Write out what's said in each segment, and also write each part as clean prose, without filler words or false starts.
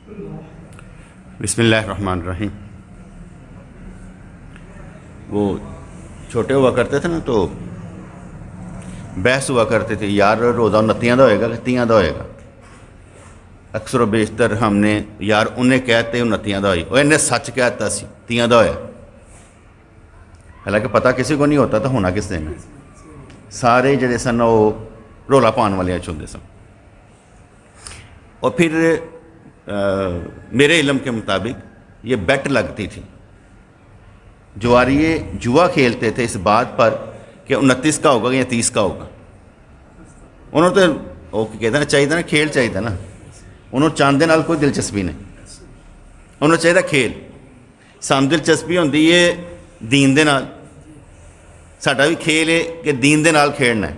بسم اللہ الرحمن الرحیم. وہ چھوٹے ہوا کرتے تھے نا تو بحث ہوا کرتے تھے، یار روزہ 29 دا ہوئے گا کہ 30 دا ہوئے گا. اکثر و بیشتر ہم نے یار انہیں کہتے 29 دا ہوئی، وہ انہیں سچ کہتا سی 30 دا ہویا. حالانکہ پتہ کسی کو نہیں ہوتا تھا ہونا کس دن. سارے جڑے سن وہ رولا پان والے چوندے سن. اور پھر میرے علم کے مطابق یہ بیٹ لگتی تھی، جواریے جوا کھیلتے تھے اس بات پر کہ 29 کا ہوگا یا 30 کا ہوگا. انہوں نے تو کہتے نا چاہیے نا کھیل چاہیے نا، انہوں چاندے نال کوئی دلچسپی نہیں، انہوں چاہیے کھیل. سام دلچسپی ہوندی ہے دین دے نال، ساڈا بھی کھیل ہے کہ دین دے نال کھیلنا ہے.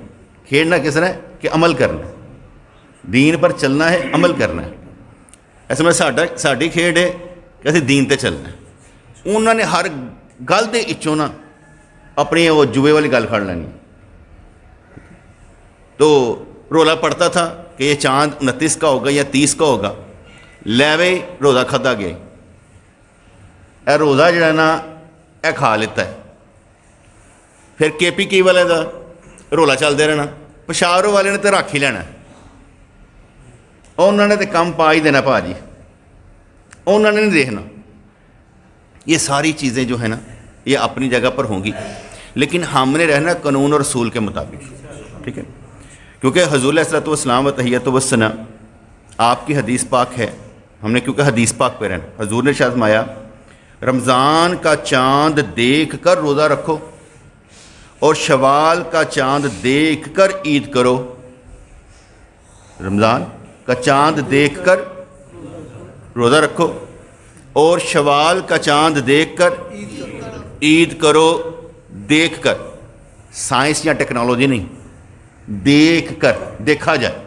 کھیلنا کس طرح ہے کہ عمل کرنا ہے، دین پر چلنا ہے، عمل کرنا ہے. ایسے میں ساڈی کھیڈ ہے کہ اسی دین تے چلنا ہے. انہوں نے ہر گل دے اچوں نا اپنی وہ جوئے والی گل کھڑ لینی. تو رولا پڑتا تھا کہ یہ چاند 29 کا ہوگا یا 30 کا ہوگا، لے وے روزہ کھدا گیا. اے روزہ جڑا نا اے کھا لیتا ہے. پھر کے پی کی والے دا رولا چلتے رہنا، پشاور والے نے تو رکھ ہی لینا. انہوں نے تو کم پا ہی دینا پا جی، انہوں نے نہیں دیکھنا. یہ ساری چیزیں جو ہے نا یہ اپنی جگہ پر ہوں گی، لیکن ہم نے رہنا قانون اور رسول کے مطابق. ٹھیک ہے، کیونکہ حضور علیہ الصلوۃ والسلام و تحیۃ والثناء آپ کی حدیث پاک ہے. ہم نے کیونکہ حدیث پاک پہ رہنا. حضور نے ارشاد فرمایا رمضان کا چاند دیکھ کر روزہ رکھو اور شوال کا چاند دیکھ کر عید کرو. رمضان کا چاند دیکھ کر روزہ رکھو اور شوال کا چاند دیکھ کر عید کرو. دیکھ کر، سائنس یا ٹیکنالوجی نہیں، دیکھ کر، دیکھا جائے.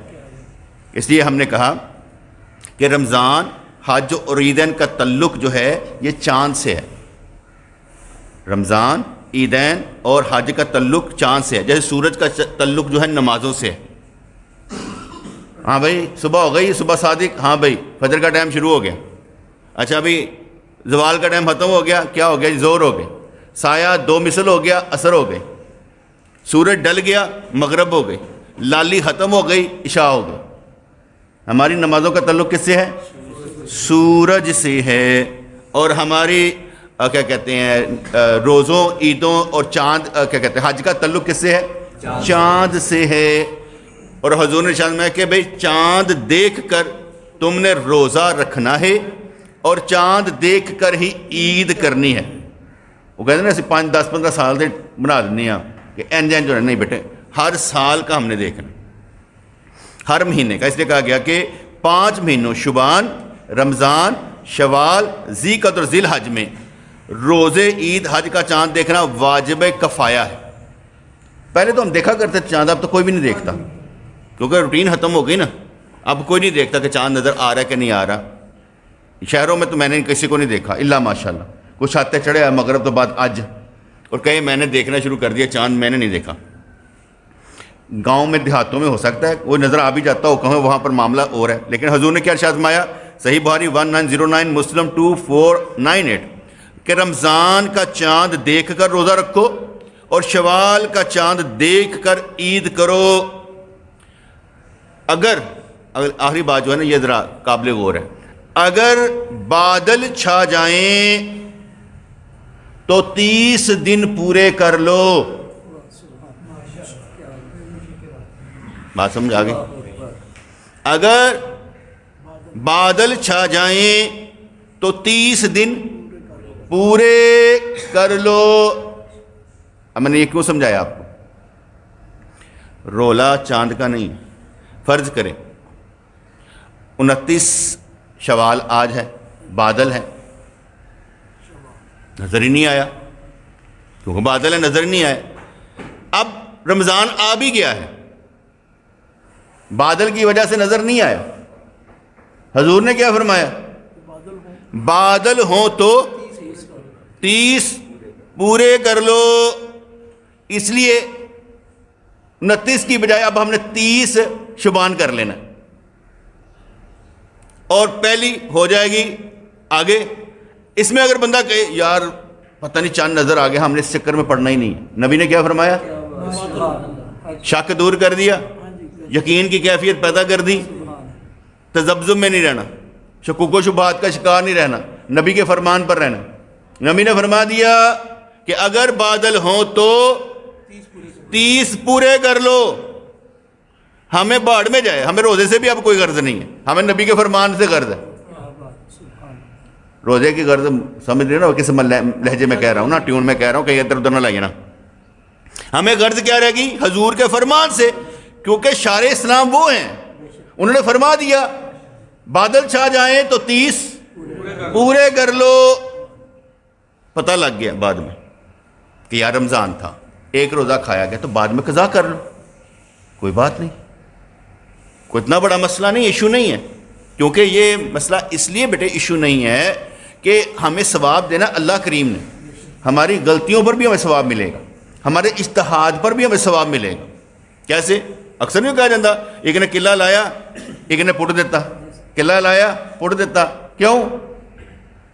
اس لیے ہم نے کہا کہ رمضان حج اور عیدین کا تعلق جو ہے یہ چاند سے ہے. رمضان، عیدین اور حج کا تعلق چاند سے ہے، جیسے سورج کا تعلق جو ہے نمازوں سے ہے. ہاں بھائی صبح ہو گئی، صبح صادق، ہاں بھائی فجر کا ٹائم شروع ہو گیا. اچھا بھئی زوال کا ٹائم ختم ہو گیا، کیا ہو گیا جی؟ زور ہو گئے. سایہ 2 مثل ہو گیا، اثر ہو گئے. سورج ڈل گیا، مغرب ہو گئی. لالی ختم ہو گئی، عشاء ہو گئی. ہماری نمازوں کا تعلق کس سے ہے؟ سورج سے ہے. اور ہماری کیا کہتے ہیں روزوں، عیدوں اور چاند کیا کہتے ہیں حج کا تعلق کس سے ہے؟ چاند سے ہے. اور حضور نے ارشاد میں کہ بھئی چاند دیکھ کر تم نے روزہ رکھنا ہے اور چاند دیکھ کر ہی عید کرنی ہے. وہ کہتے ہیں نا اسی 5 10 15 سال دے بنا دینی ہاں کہ این جو ہے نہیں بیٹے، ہر سال کا ہم نے دیکھنا، ہر مہینے کا. اس لیے کہا گیا کہ 5 مہینوں شعبان، رمضان، شوال، ذی قعدہ اور ذی الحج میں روزے، عید، حج کا چاند دیکھنا واجب کفایہ ہے. پہلے تو ہم دیکھا کرتے چاند، اب تو کوئی بھی نہیں دیکھتا کیونکہ روٹین ختم ہو گئی نا. اب کوئی نہیں دیکھتا کہ چاند نظر آ رہا ہے کہ نہیں آ رہا. شہروں میں تو میں نے کسی کو نہیں دیکھا الا ماشاء اللہ. کچھ آتے چڑھے مغرب تو بعد آج، اور کہیں میں نے دیکھنا شروع کر دیا، چاند میں نے نہیں دیکھا. گاؤں میں دیہاتوں میں ہو سکتا ہے وہ نظر آ بھی جاتا ہو، کہیں وہاں پر معاملہ اور ہے. لیکن حضور نے کیا ارشاد فرمایا؟ صحیح بخاری 1909، مسلم 2498 کہ رمضان کا چاند دیکھ کر روزہ رکھو اور شوال کا چاند دیکھ کر عید کرو. اگر آخری بات جو ہے نا یہ ذرا قابل غور ہے، اگر بادل چھا جائیں تو 30 دن پورے کر لو. بات سمجھ آ گئی؟ اگر بادل چھا جائیں تو 30 دن پورے کر لو. اب میں نے یہ کیوں سمجھایا آپ کو؟ رولا چاند کا نہیں. فرض کریں 29 شوال آج ہے، بادل ہے، نظر ہی نہیں آیا کیونکہ بادل ہے، نظر نہیں آیا. اب رمضان آ بھی گیا ہے، بادل کی وجہ سے نظر نہیں آیا. حضور نے کیا فرمایا؟ بادل ہوں تو 30 پورے کر لو. اس لیے 29 کی بجائے اب ہم نے 30 شعبان کر لینا. اور پہلی ہو جائے گی آگے. اس میں اگر بندہ کہے یار پتہ نہیں چاند نظر آ گیا، ہم نے اس چکر میں پڑھنا ہی نہیں ہے، نبی نے کیا فرمایا؟ شک دور کر دیا، یقین کی کیفیت پیدا کر دی، تذبذب میں نہیں رہنا، شکوک و شبہات کا شکار نہیں رہنا، نبی کے فرمان پر رہنا. نبی نے فرما دیا کہ اگر بادل ہوں تو 30 پورے کر لو. ہمیں باڑ میں جائے، ہمیں روزے سے بھی اب کوئی غرض نہیں ہے، ہمیں نبی کے فرمان سے غرض ہے. روزے کی غرض سمجھ رہے نا کس لہجے میں کہہ رہا ہوں نا، ٹیون میں کہہ رہا ہوں، کہیں ادھر ادھر نہ لائیے نا. ہمیں غرض کیا رہے گی؟ حضور کے فرمان سے، کیونکہ شارع اسلام وہ ہیں، انہوں نے فرما دیا بادل چھا جائیں تو 30 پورے کر لو. پتہ لگ گیا بعد میں کہ یار رمضان تھا، ایک روزہ کھایا گیا تو بعد میں قضا کر لو، کوئی بات نہیں، کوئی اتنا بڑا مسئلہ نہیں، ایشو نہیں ہے. کیونکہ یہ مسئلہ اس لیے بیٹے ایشو نہیں ہے کہ ہمیں ثواب دینا اللہ کریم نے، ہماری غلطیوں پر بھی ہمیں ثواب ملے گا، ہمارے اجتہاد پر بھی ہمیں ثواب ملے گا. کیسے؟ اکثر نہیں کہا جاتا ایک نے قلعہ لایا ایک نے پٹ دیتا، قلعہ لایا پٹ دیتا. کیوں؟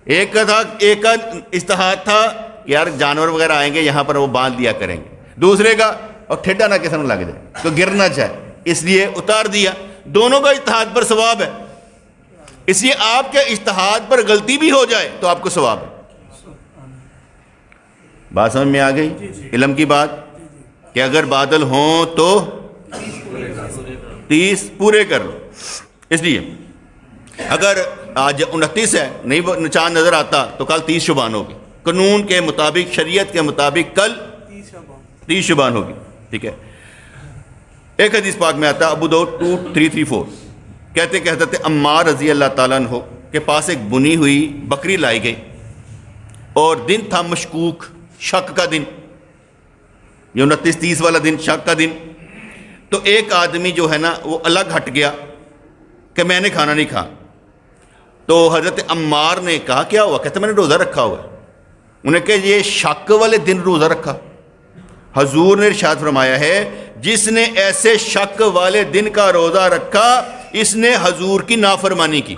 ایک کا اجتہاد تھا کہ یار جانور وغیرہ آئیں گے یہاں پر وہ باندھ دیا کریں گے، دوسرے کا اور ٹھڈا نہ کسی نے لگ جائے تو گرنا چاہے اس لیے اتار دیا. دونوں کا اجتہاد پر ثواب ہے، اس لیے آپ کے اجتہاد پر غلطی بھی ہو جائے تو آپ کو ثواب ہے. بات سمجھ میں آ گئی؟ علم کی بات کہ اگر بادل ہوں تو 30 پورے کر لو. اس لیے اگر آج 29 ہے نہیں چاند نظر آتا تو کل 30 شعبان ہوگی، قانون کے مطابق شریعت کے مطابق کل 30 شعبان ہوگی. ٹھیک ہے. ایک حدیث پاک میں آتا ابو داؤد 2334 کہتے کہ حضرت عمار رضی اللہ تعالیٰ عنہ کے پاس ایک بنی ہوئی بکری لائی گئی اور دن تھا مشکوک، شک کا دن، یہ 29-30 والا دن شک کا دن. تو ایک آدمی جو ہے نا وہ الگ ہٹ گیا کہ میں نے کھانا نہیں کھا. تو حضرت عمار نے کہا کیا ہوا؟ کہتے میں نے روزہ رکھا ہوا ہے. انہیں کہ یہ شک والے دن روزہ رکھا؟ حضور نے ارشاد فرمایا ہے جس نے ایسے شک والے دن کا روزہ رکھا اس نے حضور کی نافرمانی کی.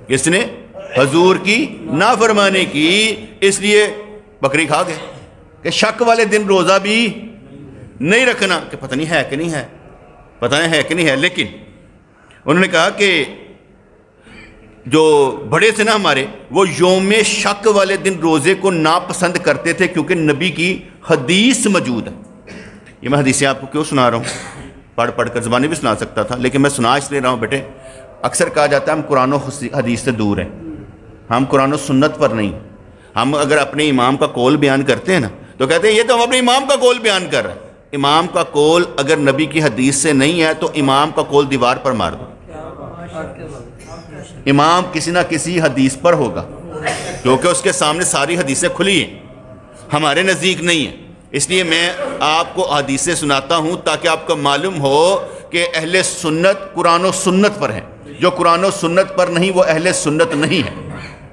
اس نے حضور کی نافرمانی کی، اس لیے بکری کھا گئے. کہ شک والے دن روزہ بھی نہیں رکھنا کہ پتہ نہیں ہے کہ نہیں ہے، پتہ نہیں ہے کہ نہیں ہے. لیکن انہوں نے کہا کہ جو بڑے تھے نا ہمارے، وہ یوم شک والے دن روزے کو ناپسند کرتے تھے کیونکہ نبی کی حدیث موجود ہے. یہ میں حدیثیں آپ کو کیوں سنا رہا ہوں؟ پڑھ پڑھ کر زبانی بھی سنا سکتا تھا لیکن میں سنا اس لیے رہا ہوں بیٹے. اکثر کہا جاتا ہے ہم قرآن و حدیث سے دور ہیں، ہم قرآن و سنت پر نہیں. ہم اگر اپنے امام کا قول بیان کرتے ہیں نا تو کہتے ہیں یہ تو ہم اپنے امام کا قول بیان کر رہے ہیں. امام کا قول اگر نبی کی حدیث سے نہیں ہے تو امام کا قول دیوار پر مار دو. امام کسی نہ کسی حدیث پر ہوگا کیونکہ اس کے سامنے ساری حدیثیں کھلی ہیں، ہمارے نزدیک نہیں ہیں. اس لیے میں آپ کو حدیثیں سناتا ہوں تاکہ آپ کو معلوم ہو کہ اہل سنت قرآن و سنت پر ہیں، جو قرآن و سنت پر نہیں وہ اہل سنت نہیں ہے.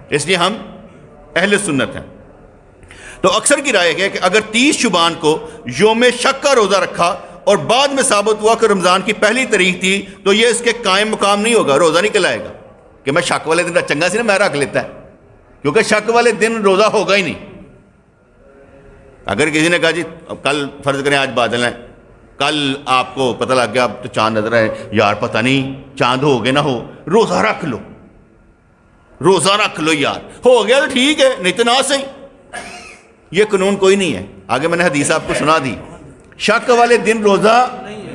اس لیے ہم اہل سنت ہیں. تو اکثر کی رائے ہے کہ اگر 30 شعبان کو یوم شک کا روزہ رکھا اور بعد میں ثابت ہوا کہ رمضان کی پہلی تاریخ تھی تو یہ اس کے قائم مقام نہیں ہوگا، روزہ نہیں کہلائے گا کہ میں شک والے دن چنگا سی نا میں رکھ لیتا ہے، کیونکہ شک والے دن روزہ ہوگا ہی نہیں. اگر کسی نے کہا جی کل فرض کریں آج بادل ہیں، کل آپ کو پتہ لگ گیا اب تو چاند نظر ہے، یار پتہ نہیں چاند ہو گئے نہ ہو، روزہ رکھ لو، روزہ رکھ لو یار، ہو گیا تو ٹھیک ہے نہیں تو نہ صحیح. یہ قانون کوئی نہیں ہے. آگے میں نے حدیث آپ کو سنا دی. شک والے دن روزہ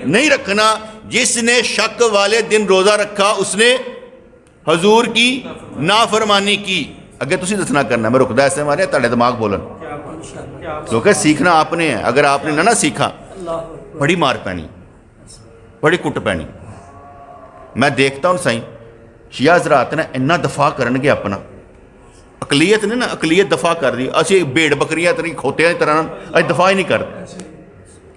نہیں رکھنا، جس نے شک والے دن روزہ رکھا اس نے حضور کی نافرمانی کی. اگر تسی دسنا کرنا میں رکدا ایسے مارے تاڑے دماغ بولن کیونکہ سیکھنا آپ نے ہے. اگر آپ نے نہ سیکھا بڑی مار پینی، بڑی کٹ پینی. میں دیکھتا ہوں سائیں شیعہ حضرات نے اتنا دفاع کرنگے اپنا، اقلیت نے نا اقلیت دفاع کر دی. اسی بیڑ بکریاں تری کھوتیاں طرح اج دفاع ہی نہیں کرتے.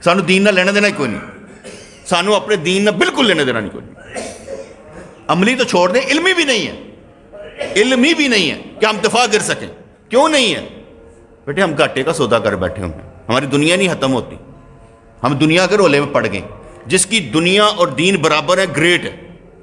سانو دین نہ لینا دینا ہی کوئی نہیں، سانو اپنے دین نہ بالکل لینا دینا نہیں کوئی نہیں. عملی تو چھوڑ دیں، علمی بھی نہیں ہے، علمی بھی نہیں ہے کہ ہم دفاع کر سکیں. کیوں نہیں ہے بیٹے؟ ہم گھاٹے کا سودا کر بیٹھے ہوئے ہیں، ہماری دنیا نہیں ختم ہوتی، ہم دنیا کے رولے میں پڑ گئے. جس کی دنیا اور دین برابر ہے گریٹ ہے،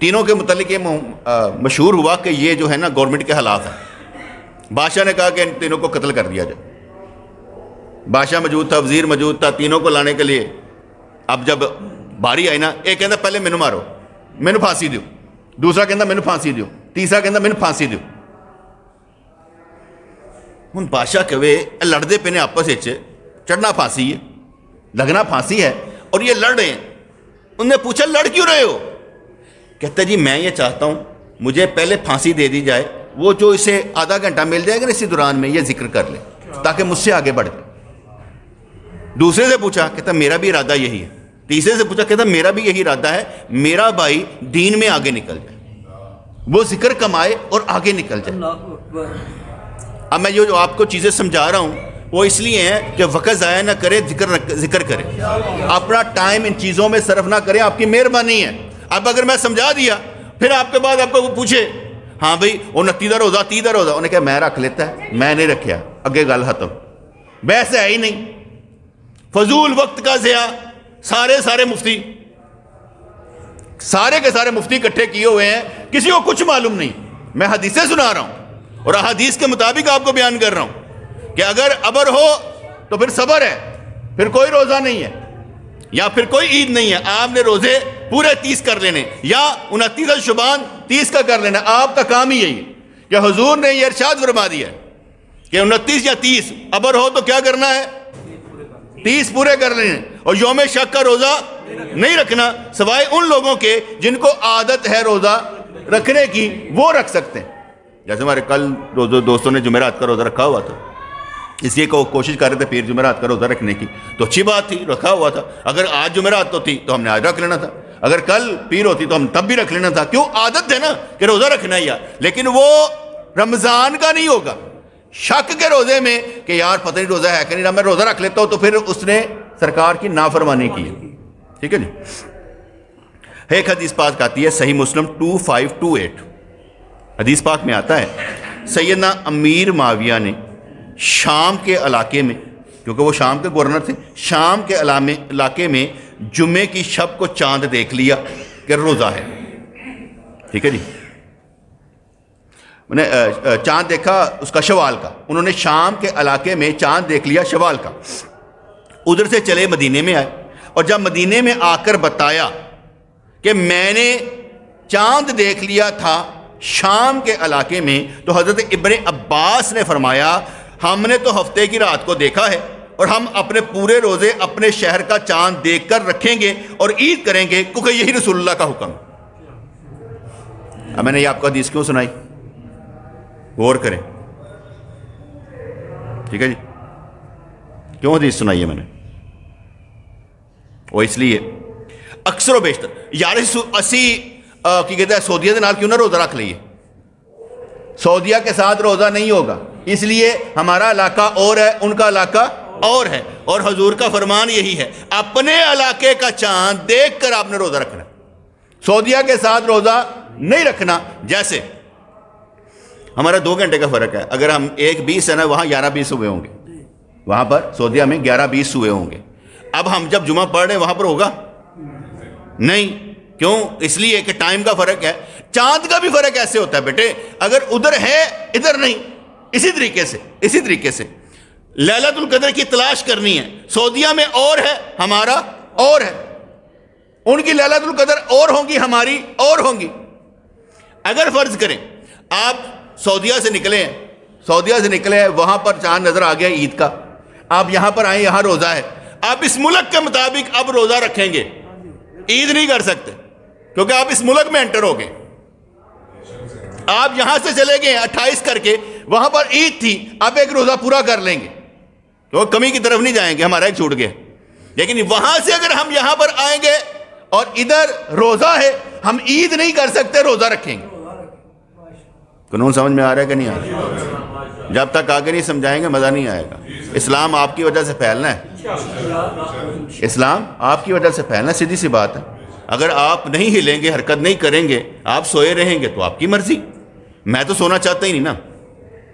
تینوں کے متعلق یہ مشہور ہوا کہ یہ جو ہے نا گورنمنٹ کے حالات ہیں. بادشاہ نے کہا کہ ان تینوں کو قتل کر دیا جائے. بادشاہ موجود تھا, وزیر موجود تھا, تینوں کو لانے کے لیے. اب جب باری آئی نا, ایک کہتا پہلے مینو مارو, مینو پھانسی دیو, دوسرا کہتا مینو پھانسی دیو, تیسرا کہتا مینو پھانسی دیو. ہوں بادشاہ کہے لڑتے پے نے آپس چڑھنا پھانسی ہے, لگنا پھانسی ہے, اور یہ لڑ رہے ہیں. انہوں نے پوچھا لڑ کیوں رہے ہو؟ کہتا جی میں یہ چاہتا ہوں مجھے پہلے پھانسی دے دی جائے, وہ جو اسے آدھا گھنٹہ مل جائے گا اسی دوران میں یہ ذکر کر لے تاکہ مجھ سے آگے بڑھ جائے. دوسرے سے پوچھا, کہتا میرا بھی ارادہ یہی ہے. تیسرے سے پوچھا, کہتا میرا بھی یہی ارادہ ہے, میرا بھائی دین میں آگے نکل جائے, وہ ذکر کمائے اور آگے نکل جائے. اب میں جو آپ کو چیزیں سمجھا رہا ہوں وہ اس لیے ہیں کہ وقت ضائع نہ کرے, ذکر کرے, اپنا ٹائم ان چیزوں میں صرف نہ کرے. آپ کی مہربانی ہے. اب اگر میں سمجھا دیا پھر آپ کے بعد آپ کو وہ پوچھے ہاں بھائی 29 دا روزہ 30 دا روزہ, انہیں کہا میں رکھ لیتا ہے, میں نہیں رکھیا, اگے گل ختم, بحث ہے ہی نہیں. فضول وقت کا ضیاع. سارے مفتی, سارے کے سارے مفتی اکٹھے کیے ہوئے ہیں, کسی کو کچھ معلوم نہیں. میں حدیثیں سنا رہا ہوں اور حدیث کے مطابق آپ کو بیان کر رہا ہوں کہ اگر ابر ہو تو پھر صبر ہے, پھر کوئی روزہ نہیں ہے, یا پھر کوئی عید نہیں ہے. آپ نے روزے پورے 30 کر لینے, یا 29 شعبان 30 کا کر لینا. آپ کا کام ہی یہی ہے کہ حضور نے یہ ارشاد فرما دیا کہ 29 یا 30 ابر ہو تو کیا کرنا ہے, 30 پورے کر لینے. اور یوم شک کا روزہ نہیں رکھنا, سوائے ان لوگوں کے جن کو عادت ہے روزہ رکھنے کی, وہ رکھ سکتے ہیں. جیسے ہمارے کل دوستوں نے جمعرات کا روزہ رکھا ہوا تھا, اس لیے کہ کوشش کر رہے تھے پیر جمعرات کا روزہ رکھنے کی, تو اچھی بات تھی, رکھا ہوا تھا. اگر آج جمعرات تو تھی تو ہم نے آج رکھ لینا تھا, اگر کل پیر ہوتی تو ہم تب بھی رکھ لینا تھا. کیوں؟ عادت ہے نا کہ روزہ رکھنا ہی ہے. لیکن وہ رمضان کا نہیں ہوگا, شک کے روزے میں کہ یار پتہ نہیں روزہ ہے کہ نہیں, میں روزہ رکھ لیتا ہوں, تو پھر اس نے سرکار کی نافرمانی کی ہے. ٹھیک ہے جی. ایک حدیث پاک آتی ہے صحیح مسلم 2528. حدیث پاک میں آتا ہے سیدنا امیر معاویہ نے شام کے علاقے میں, کیونکہ وہ شام کے گورنر تھے, شام کے علاقے میں جمعے کی شب کو چاند دیکھ لیا کہ روزہ ہے. ٹھیک ہے جی. انہیں چاند دیکھا اس کا شوال کا, انہوں نے شام کے علاقے میں چاند دیکھ لیا شوال کا. ادھر سے چلے مدینے میں آئے, اور جب مدینے میں آ کر بتایا کہ میں نے چاند دیکھ لیا تھا شام کے علاقے میں, تو حضرت ابن عباس نے فرمایا ہم نے تو ہفتے کی رات کو دیکھا ہے, اور ہم اپنے پورے روزے اپنے شہر کا چاند دیکھ کر رکھیں گے اور عید کریں گے, کیونکہ یہی رسول اللہ کا حکم. اب میں نے یہ آپ کو حدیث کیوں سنائی, غور کریں. ٹھیک ہے جی. کیوں حدیث سنائی ہے میں نے؟ وہ اس لیے اکثر و بیشتر یار اسی کی کہتے ہیں سعودیہ کے نال کیوں نہ روزہ رکھ لئیے, سعودیہ کے ساتھ روزہ نہیں ہوگا, اس لیے ہمارا علاقہ اور ہے, ان کا علاقہ اور ہے, اور حضور کا فرمان یہی ہے اپنے علاقے کا چاند دیکھ کر آپ نے روزہ رکھنا, سعودیہ کے ساتھ روزہ نہیں رکھنا. جیسے ہمارا 2 گھنٹے کا فرق ہے, اگر ہم 1:20 ہے نا, وہاں 11:20 ہوئے ہوں گے, وہاں پر سعودیہ میں 11:20 ہوئے ہوں گے. اب ہم جب جمعہ پڑھ رہے ہیں وہاں پر ہوگا نہیں, کیوں؟ اس لیے کہ ٹائم کا فرق ہے. چاند کا بھی فرق ایسے ہوتا ہے بیٹے, اگر ادھر ہے ادھر نہیں. اسی طریقے سے لیلۃ القدر کی تلاش کرنی ہے, سعودیہ میں اور ہے, ہمارا اور ہے, ان کی لیلۃ القدر اور ہوں گی, ہماری اور ہوں گی. اگر فرض کریں آپ سعودیہ سے نکلے ہیں, وہاں پر چاند نظر آ گیا عید کا, آپ یہاں پر آئیں, یہاں روزہ ہے, آپ اس ملک کے مطابق اب روزہ رکھیں گے, عید نہیں کر سکتے کیونکہ آپ اس ملک میں انٹر ہو گئے. آپ یہاں سے چلے گئے 28 کر کے, وہاں پر عید تھی, آپ ایک روزہ پورا کر لیں گے, تو کمی کی طرف نہیں جائیں گے, ہمارا ایک چھوٹ گیا. لیکن وہاں سے اگر ہم یہاں پر آئیں گے اور ادھر روزہ ہے, ہم عید نہیں کر سکتے, روزہ رکھیں گے. قانون سمجھ میں آ رہا ہے کہ نہیں آ رہا؟ جب تک آگے نہیں سمجھائیں گے مزہ نہیں آئے گا. اسلام آپ کی وجہ سے پھیلنا ہے, اسلام آپ کی وجہ سے پھیلنا, سیدھی سی بات ہے. اگر آپ نہیں ہلیں گے, حرکت نہیں کریں گے, آپ سوئے رہیں گے تو آپ کی مرضی. میں تو سونا چاہتا ہی نہیں نا,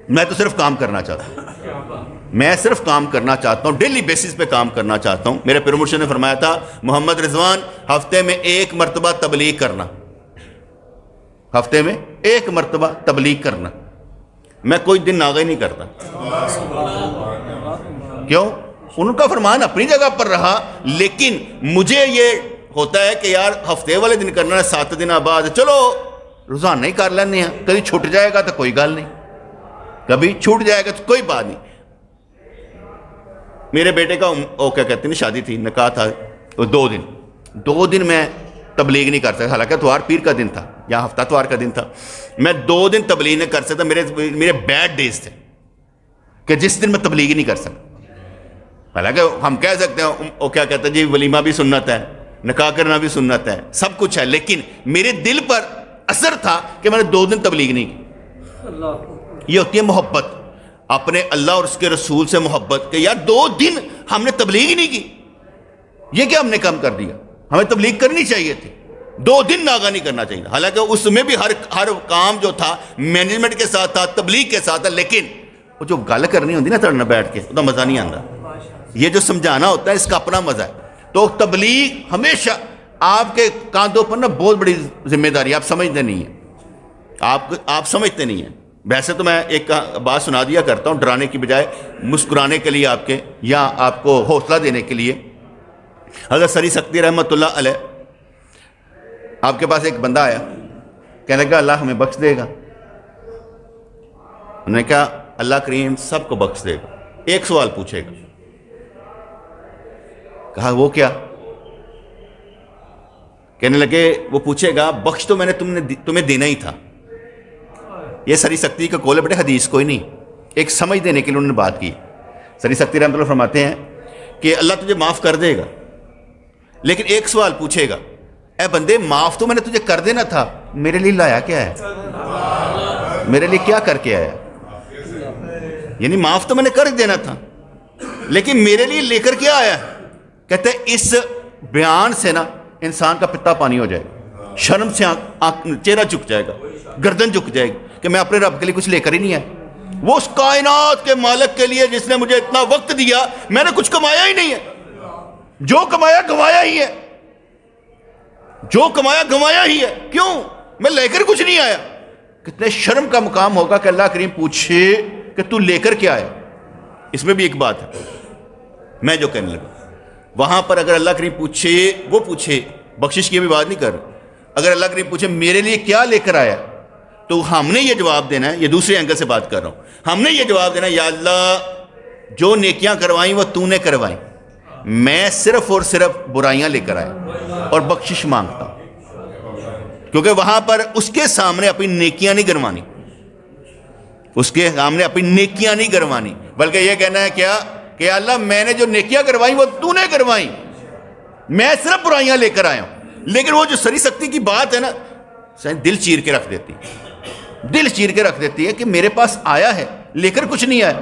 میں تو صرف کام کرنا چاہتا ہوں, میں صرف کام کرنا چاہتا ہوں, ڈیلی بیسس پہ کام کرنا چاہتا ہوں. میرے پیر مرشد نے فرمایا تھا محمد رضوان ہفتے میں 1 مرتبہ تبلیغ کرنا, ہفتے میں ایک مرتبہ تبلیغ کرنا. میں کوئی دن ناغہ ہی نہیں کرتا. کیوں؟ ان کا فرمان اپنی جگہ پر رہا, لیکن مجھے یہ ہوتا ہے کہ یار ہفتے والے دن کرنا ہے, 7 دن بعد چلو روزانہ ہی کر لینے ہیں. کبھی چھوٹ جائے گا تو کوئی گل نہیں, کبھی چھوٹ جائے گا تو کوئی بات نہیں. میرے بیٹے کا وہ کیا کہتے ہیں شادی تھی, نکاح تھا, 2 دن میں تبلیغ نہیں کر سکتا. حالانکہ اتوار پیر کا دن تھا یا ہفتہ اتوار کا دن تھا. میں 2 دن تبلیغ نہیں کر سکتا. میرے بیڈ ڈیز تھے کہ جس دن میں تبلیغ نہیں کر سکتا. حالانکہ ہم کہہ سکتے ہیں وہ کیا کہتے ہیں جی ولیمہ بھی سنت ہے, نکاح کرنا بھی سنت ہے, سب کچھ ہے, لیکن میرے دل پر اثر تھا کہ میں نے 2 دن تبلیغ نہیں کی. یہ ہوتی ہے محبت, اپنے اللہ اور اس کے رسول سے محبت, کہ یار 2 دن ہم نے تبلیغ ہی نہیں کی, یہ کیا ہم نے کم کر دیا, ہمیں تبلیغ کرنی چاہیے تھی, 2 دن ناغہ نہیں کرنا چاہیے. حالانکہ اس میں بھی ہر کام جو تھا مینجمنٹ کے ساتھ تھا, تبلیغ کے ساتھ تھا, لیکن وہ جو گل کرنی ہوتی نا تڑنا بیٹھ کے, وہ مزہ نہیں آتا. یہ جو سمجھانا ہوتا ہے اس کا اپنا مزہ ہے. تو تبلیغ ہمیشہ آپ کے کاندھوں پر نا بہت بڑی ذمہ داری, آپ سمجھتے نہیں ہیں, آپ سمجھتے نہیں ہیں. ویسے تو میں ایک بات سنا دیا کرتا ہوں ڈرانے کی بجائے, مسکرانے کے لیے آپ کے, یا آپ کو حوصلہ دینے کے لیے. حضرت سری سکتی رحمۃ اللہ علیہ, آپ کے پاس ایک بندہ آیا, کہنے لگا اللہ ہمیں بخش دے گا. انہوں نے کہا اللہ کریم سب کو بخش دے گا, ایک سوال پوچھے گا. کہا وہ کیا؟ کہنے لگے وہ پوچھے گا بخش تو میں نے تمہیں دینا ہی تھا. یہ سری سکتی کا قول ہے, بڑے حدیث کوئی نہیں, ایک سمجھ دینے کے لیے انہوں نے بات کی. سری سکتی رحمۃ اللہ فرماتے ہیں کہ اللہ تجھے معاف کر دے گا, لیکن ایک سوال پوچھے گا, اے بندے معاف تو میں نے تجھے کر دینا تھا, میرے لیے لایا کیا ہے, میرے لیے کیا کر کے آیا؟ یعنی معاف تو میں نے کر دینا تھا, لیکن میرے لیے لے کر کیا آیا؟ کہتے ہیں اس بیان سے نا انسان کا پتا پانی ہو جائے گا, شرم سے چہرہ جھک جائے گا, گردن جھک جائے گی کہ میں اپنے رب کے لیے کچھ لے کر ہی نہیں آیا. وہ اس کائنات کے مالک کے لیے جس نے مجھے اتنا وقت دیا, میں نے کچھ کمایا ہی نہیں ہے, جو کمایا گنوایا ہی ہے, جو کمایا گنوایا ہی ہے. کیوں؟ میں لے کر کچھ نہیں آیا. کتنے شرم کا مقام ہوگا کہ اللہ کریم پوچھے کہ تو لے کر کیا آیا. اس میں بھی ایک بات ہے, میں جو کہنے لگا وہاں پر اگر اللہ کریم پوچھے, وہ پوچھے, بخشش کی بھی بات نہیں کر رہا, اگر اللہ کریم پوچھے میرے لیے کیا لے کر آیا, تو ہم نے یہ جواب دینا ہے, یہ دوسرے اینگل سے بات کر رہا ہوں, ہم نے یہ جواب دینا ہے یا اللہ جو نیکیاں کروائیں وہ تو نے کروائیں, میں صرف اور صرف برائیاں لے کر آیا اور بخشش مانگتا ہوں. کیونکہ وہاں پر اس کے سامنے اپنی نیکیاں نہیں گنوانی, اس کے سامنے اپنی نیکیاں نہیں گنوانی, بلکہ یہ کہنا ہے کیا کہ اللہ میں نے جو نیکیاں کروائیں وہ تو نے کروائیں, میں صرف برائیاں لے کر آیا ہوں. لیکن وہ جو سری سکتی کی بات ہے نا, دل چیر کے رکھ دیتی, دل چیر کے رکھ دیتی ہے کہ میرے پاس آیا ہے لے کر کچھ نہیں آیا.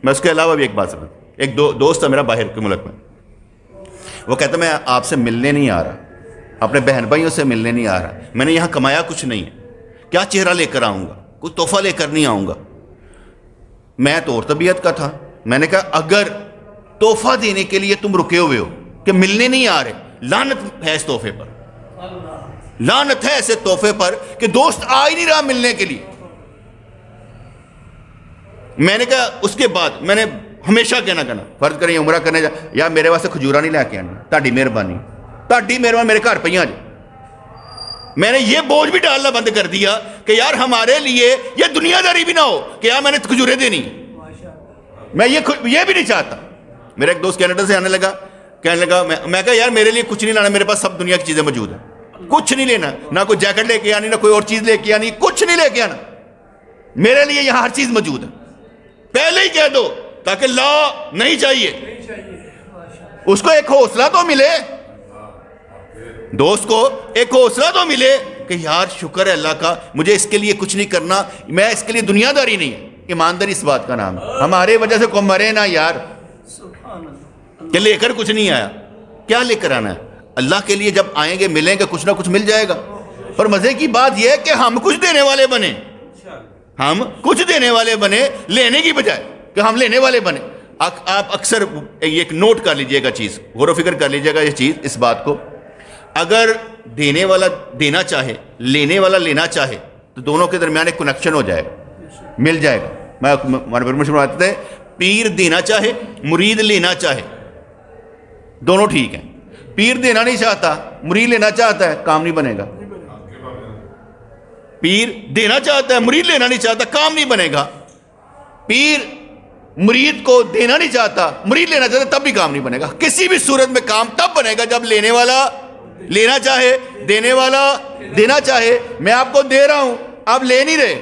میں اس کے علاوہ بھی ایک بات سمجھ, ایک دوست تھا میرا باہر کے ملک میں, وہ کہتا میں آپ سے ملنے نہیں آ رہا, اپنے بہن بھائیوں سے ملنے نہیں آ رہا, میں نے یہاں کمایا کچھ نہیں ہے, کیا چہرہ لے کر آؤں گا, کوئی تحفہ لے کر نہیں آؤں گا. میں تو اور طبیعت کا تھا, میں نے کہا اگر تحفہ دینے کے لیے تم رکے ہوئے ہو کہ ملنے نہیں آ رہے, لعنت ہے اس تحفے پر, لعنت ہے ایسے تحفے پر کہ دوست آ ہی نہیں رہا ملنے کے لیے. میں نے کہا اس کے بعد میں نے ہمیشہ کہنا فرض کریں عمرہ کرنے جا, یا میرے واسطے کھجورا نہیں لے کے آنا, تاڑی مہربانی میرے گھر پہ آ جائے. میں نے یہ بوجھ بھی ڈالنا بند کر دیا کہ یار ہمارے لیے یہ دنیا داری بھی نہ ہو کہ یار میں نے کھجورے دینی, میں یہ بھی نہیں چاہتا. میرا ایک دوست کینیڈا سے آنے لگا, کہنے لگا میں کہا یار میرے لیے کچھ نہیں لانا, میرے پاس سب دنیا کی چیزیں موجود ہیں, کچھ نہیں لینا, نہ کوئی جیکٹ لے کے آنی, نہ کوئی اور چیز لے کے آنی, کچھ نہیں لے کے آنا, میرے لیے یہاں ہر چیز موجود ہے. پہلے ہی کہہ دو تاکہ لا نہیں چاہیے, اس کو ایک حوصلہ تو ملے, دوست کو ایک حوصلہ تو ملے کہ یار شکر ہے اللہ کا, مجھے اس کے لیے کچھ نہیں کرنا, میں اس کے لیے دنیا داری نہیں ہے. ایمانداری اس بات کا نام ہے. ہمارے وجہ سے کوئی مرے نہ یار کہ لے کر کچھ نہیں آیا. کیا لے کر آنا ہے؟ اللہ کے لیے جب آئیں گے ملیں گے کچھ نہ کچھ مل جائے گا. اور مزے کی بات یہ ہے کہ ہم کچھ دینے والے بنے, ہم کچھ دینے والے بنے لینے کی بجائے کہ ہم لینے والے بنے. آپ اکثر ایک نوٹ کر لیجئے گا, چیز غور و فکر کر لیجئے گا یہ چیز, اس بات کو, اگر دینے والا دینا چاہے, لینے والا لینا چاہے, تو دونوں کے درمیان ایک کنیکشن ہو جائے گا، مل جائے گا. میں ہمارے پرمشن بناتے تھے پیر دینا چاہے مرید لینا چاہے دونوں ٹھیک ہیں. پیر دینا نہیں چاہتا مرید لینا چاہتا ہے کام نہیں بنے گا. پیر دینا چاہتا ہے مرید لینا نہیں چاہتا کام نہیں بنے گا. پیر مرید کو دینا نہیں چاہتا مرید لینا چاہتا تب بھی کام نہیں بنے گا. کسی بھی صورت میں کام تب بنے گا جب لینے والا لینا چاہے دینے والا دینا چاہے. میں آپ کو دے رہا ہوں آپ لے نہیں رہے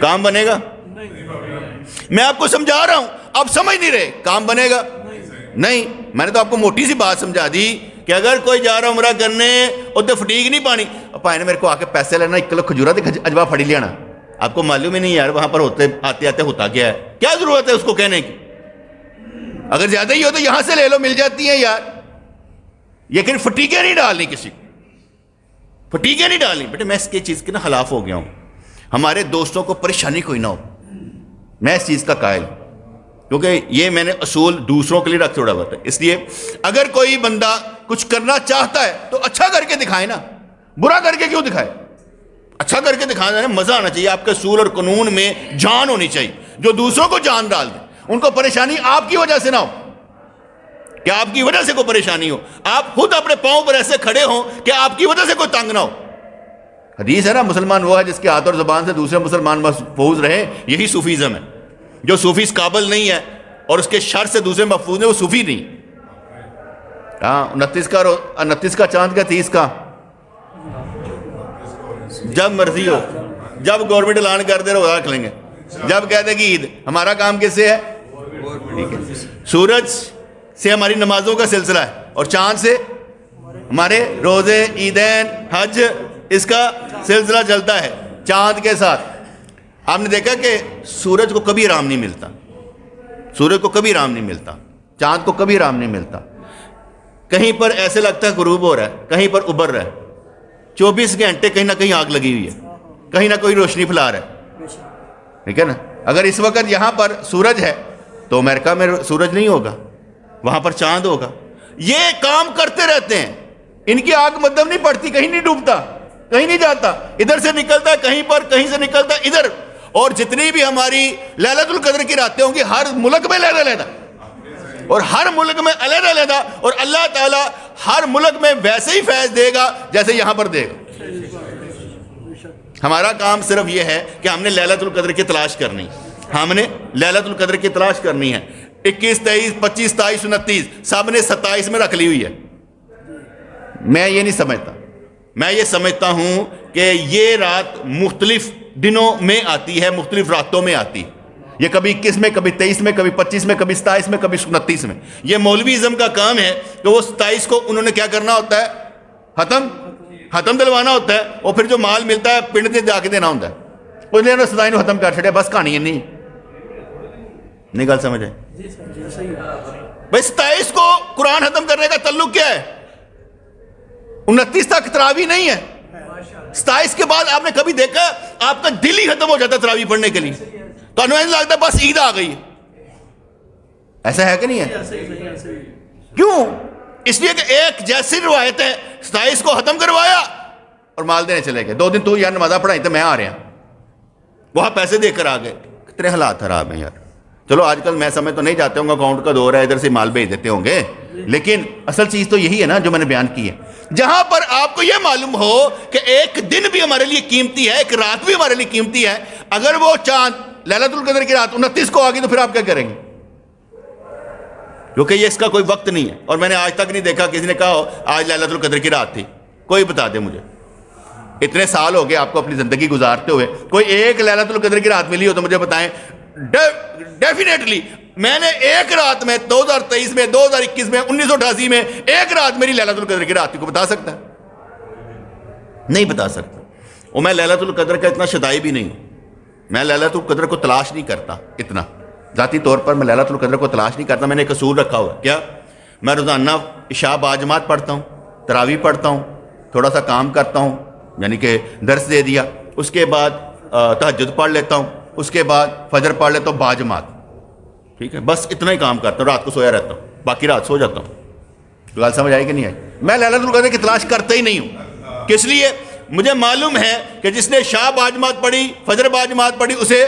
کام بنے گا. میں آپ کو سمجھا رہا ہوں آپ سمجھ نہیں رہے کام بنے گا نہیں. میں نے تو آپ کو موٹی سی بات سمجھا دی کہ اگر کوئی جا رہا عمرہ کرنے اور تو فٹیگ نہیں پانی پائے نے میرے کو آ کے پیسے لینا 1 کلو کھجورا تھے اجوا پھڑی لینا. آپ کو معلوم ہی نہیں یار وہاں پر آتے آتے ہوتا کیا ہے. کیا ضرورت ہے اس کو کہنے کی؟ اگر زیادہ ہی ہو تو یہاں سے لے لو مل جاتی ہیں یار. لیکن فٹیگیں نہیں ڈالنی کسی کو فٹیگیں نہیں ڈالنی. بیٹے میں اس کی چیز کے نا خلاف ہو گیا ہوں. ہمارے دوستوں کو پریشانی کوئی نہ ہو میں اس چیز کا قائل ہوں کیونکہ یہ میں نے اصول دوسروں کے لیے رکھ چھوڑا ہوا تھا. اس لیے اگر کوئی بندہ کچھ کرنا چاہتا ہے تو اچھا کر کے دکھائے نا. برا کر کے کیوں دکھائے؟ اچھا کر کے دکھانا ہے. مزہ آنا چاہیے. آپ کے اصول اور قانون میں جان ہونی چاہیے. جو دوسروں کو جان ڈال دیں ان کو پریشانی آپ کی وجہ سے نہ ہو کہ آپ کی وجہ سے کوئی پریشانی ہو. آپ خود اپنے پاؤں پر ایسے کھڑے ہوں کہ آپ کی وجہ سے کوئی تنگ نہ ہو. حدیث ہے نا مسلمان وہ ہے جس کے ہاتھ اور زبان سے دوسرے مسلمان محفوظ رہے. یہی صوفیزم ہے. جو صوفی اس قابل نہیں ہے اور اس کے شر سے دوسرے محفوظ ہیں وہ صوفی نہیں. ہاں 29 کا چاند کا 30 کا جب مرضی ہو جب گورنمنٹ اعلان کر دے روزہ رکھ لیں گے. جب کہہ دے کہ عید ہمارا کام کس سے ہے؟ سورج سے ہماری نمازوں کا سلسلہ ہے اور چاند سے ہمارے روزے عیدین حج اس کا سلسلہ چلتا ہے. چاند کے ساتھ آپ نے دیکھا کہ سورج کو کبھی آرام نہیں ملتا. سورج کو کبھی آرام نہیں ملتا. چاند کو کبھی آرام نہیں ملتا. کہیں پر ایسے لگتا ہے غروب ہو رہا ہے کہیں پر ابھر رہا ہے. 24 گھنٹے کہیں نہ کہیں آگ لگی ہوئی ہے کہیں نہ کوئی روشنی پھیلا رہا ہے. ٹھیک ہے نا. اگر اس وقت یہاں پر سورج ہے تو امریکہ میں سورج نہیں ہوگا وہاں پر چاند ہوگا. یہ کام کرتے رہتے ہیں. ان کی آگ مدھم نہیں پڑتی کہیں نہیں ڈوبتا کہیں نہیں جاتا. ادھر سے نکلتا ہے کہیں پر کہیں سے نکلتا ہے ادھر. اور جتنی بھی ہماری لیلۃ القدر کی راتیں ہوں گی ہر ملک میں علیحدہ اور ہر ملک میں علیحدہ اور اللہ تعالیٰ ہر ملک میں ویسے ہی فیض دے گا جیسے یہاں پر دے گا. ہمارا کام صرف یہ ہے کہ ہم نے لیلۃ القدر کی تلاش کرنی. ہم نے لیلۃ القدر کی تلاش کرنی ہے. 21 23 25 27 29 سب نے 27 میں رکھ لی ہوئی ہے. میں یہ نہیں سمجھتا. میں یہ سمجھتا ہوں کہ یہ رات مختلف دنوں میں آتی ہے مختلف راتوں میں آتی. یہ کبھی 21 میں کبھی 23 میں کبھی 25 میں کبھی 27 میں کبھی 29 میں. یہ مولوی ازم کا کام ہے کہ وہ 27 کو انہوں نے کیا کرنا ہوتا ہے ختم دلوانا ہوتا ہے اور پھر جو مال ملتا ہے پنڈ سے جا کے دینا ہوتا ہے. اس لیے 27 کو ختم کر چھڑے بس کہانی ہے نہیں گل سمجھ ہے بھائی. 27 کو قرآن ختم کرنے کا تعلق کیا ہے؟ 29 تک تراویح نہیں ہے. 27 کے بعد آپ نے کبھی دیکھا آپ کا دل ہی ختم ہو جاتا ہے تراویح پڑھنے کے لیے تو انہیں لگتا ہے بس عید آ گئی. ایسا ہے کہ نہیں ہے؟ کیوں؟ اس لیے کہ ایک جیسی روایت ہے 27 کو ختم کروایا اور مال دینے چلے گئے. 2 دن تو یار نمازہ پڑھائی تو میں آ رہا وہاں پیسے دے کر آ گئے. کتنے حالات خراب ہیں یار. چلو آج کل میں سمجھ تو نہیں جاتے ہوں گے اکاؤنٹ کا دور ہے ادھر سے مال بھیج دیتے ہوں گے لیکن اصل چیز تو یہی ہے نا جو میں نے بیان کی ہے. جہاں پر آپ کو یہ معلوم ہو کہ ایک دن بھی ہمارے لیے قیمتی ہے ایک رات بھی ہمارے لیے قیمتی ہے. اگر وہ چاند لیلۃ القدر کی رات 29 کو آ گئی تو پھر آپ کیا کریں گے؟ کیونکہ یہ اس کا کوئی وقت نہیں ہے اور میں نے آج تک نہیں دیکھا کسی نے کہا آج لیلۃ القدر کی رات تھی. کوئی بتا دے مجھے. اتنے سال ہو گئے آپ کو اپنی زندگی گزارتے ہوئے کوئی ایک لیلۃ القدر کی رات ملی ہو تو مجھے بتائیں. ڈیفینیٹلی میں نے ایک رات میں 2023 میں 2021 میں 1988 میں ایک رات میری لیلۃ القدر کی رات کو بتا سکتا ہے؟ نہیں بتا سکتا. اور میں لیلۃ القدر کا اتنا شدائی بھی نہیں ہوں. میں لیلۃ القدر کو تلاش نہیں کرتا. اتنا ذاتی طور پر میں لیلۃ القدر کو تلاش نہیں کرتا. میں نے ایک اصول رکھا ہوا کیا میں روزانہ عشاء باجماعت پڑھتا ہوں تراویح پڑھتا ہوں تھوڑا سا کام کرتا ہوں یعنی کہ درس دے دیا اس کے بعد تہجد پڑھ لیتا ہوں اس کے بعد فجر پڑھ لیتا ہوں باجماعت. ٹھیک ہے بس اتنا ہی کام کرتا ہوں. رات کو سویا رہتا ہوں باقی رات سو جاتا ہوں. تو بات سمجھ آئی کہ نہیں آئی؟ میں لیلۃ القدر کی تلاش کرتا ہی نہیں ہوں. کس لیے؟ مجھے معلوم ہے کہ جس نے شاہ باجماعت پڑھی، فجر باجماعت پڑھی، اسے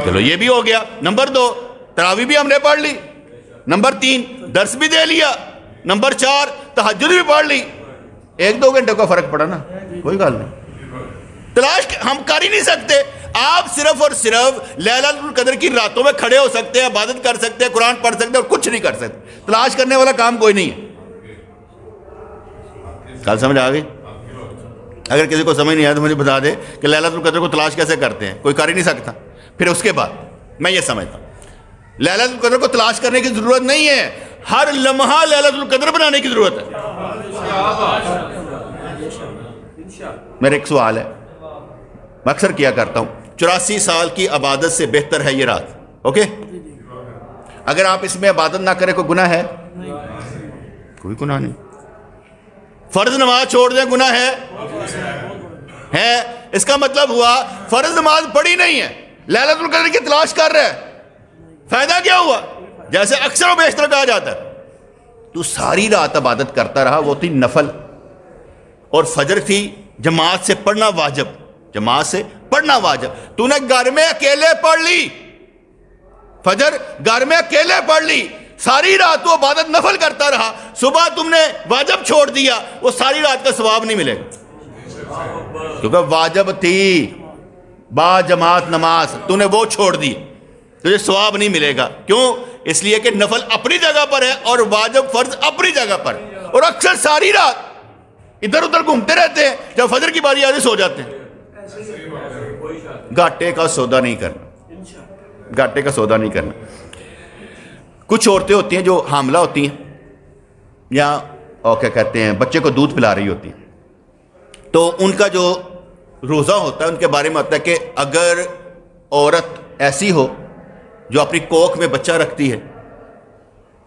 چلو یہ بھی ہو گیا۔ نمبر 2 تراویح بھی ہم نے پڑھ لی، نمبر 3 درس بھی دے لیا، نمبر 4 تہجد بھی پڑھ لی۔ 1-2 گھنٹے کا فرق پڑا نا، کوئی گل نہیں۔ تلاش ہم کر ہی نہیں سکتے۔ آپ صرف اور صرف لیلۃ القدر کی راتوں میں کھڑے ہو سکتے ہیں، عبادت کر سکتے ہیں، قرآن پڑھ سکتے ہیں، اور کچھ نہیں کر سکتے۔ تلاش کرنے والا کام کوئی نہیں ہے۔ کل سمجھ آ گئی؟ اگر کسی کو سمجھ نہیں آیا تو مجھے بتا دے کہ لیلۃ القدر کو تلاش کیسے کرتے ہیں، کوئی کر ہی نہیں سکتا۔ پھر اس کے بعد میں یہ سمجھتا ہوں لیلۃ القدر کو تلاش کرنے کی ضرورت نہیں ہے، ہر لمحہ لیلۃ القدر بنانے کی ضرورت ہے۔ میرا ایک سوال ہے، میں اکثر کیا کرتا ہوں، 84 سال کی عبادت سے بہتر ہے یہ رات، اوکے؟ اگر آپ اس میں عبادت نہ کریں کوئی گناہ ہے؟ کوئی گناہ نہیں۔ فرض نماز چھوڑ دیں گناہ ہے؟ اس کا مطلب ہوا فرض نماز پڑھی نہیں ہے، لیلۃ القدر کی تلاش کر رہے ہیں، فائدہ کیا ہوا؟ جیسے اکثر و بیشتر کہا جاتا ہے تو ساری رات عبادت کرتا رہا، وہ تھی نفل، اور فجر تھی جماعت سے پڑھنا واجب، جماعت سے پڑھنا واجب۔ تو نے گھر میں اکیلے پڑھ لی فجر، گھر میں اکیلے پڑھ لی، ساری رات تو عبادت نفل کرتا رہا، صبح تم نے واجب چھوڑ دیا، وہ ساری رات کا ثواب نہیں ملے گا، کیونکہ واجب تھی با جماعت نماز، تو نے وہ چھوڑ دی، تجھے ثواب نہیں ملے گا۔ کیوں؟ اس لیے کہ نفل اپنی جگہ پر ہے اور واجب فرض اپنی جگہ پر، اور اکثر ساری رات ادھر ادھر گھومتے رہتے ہیں، جب فجر کی باری آتی سو جاتے ہیں۔ گھاٹے کا سودا نہیں کرنا، گھاٹے کا سودا نہیں کرنا۔ کچھ عورتیں ہوتی ہیں جو حاملہ ہوتی ہیں یا کیا کہتے ہیں بچے کو دودھ پلا رہی ہوتی ہیں، تو ان کا جو روزہ ہوتا ہے ان کے بارے میں ہوتا ہے کہ اگر عورت ایسی ہو جو اپنی کوکھ میں بچہ رکھتی ہے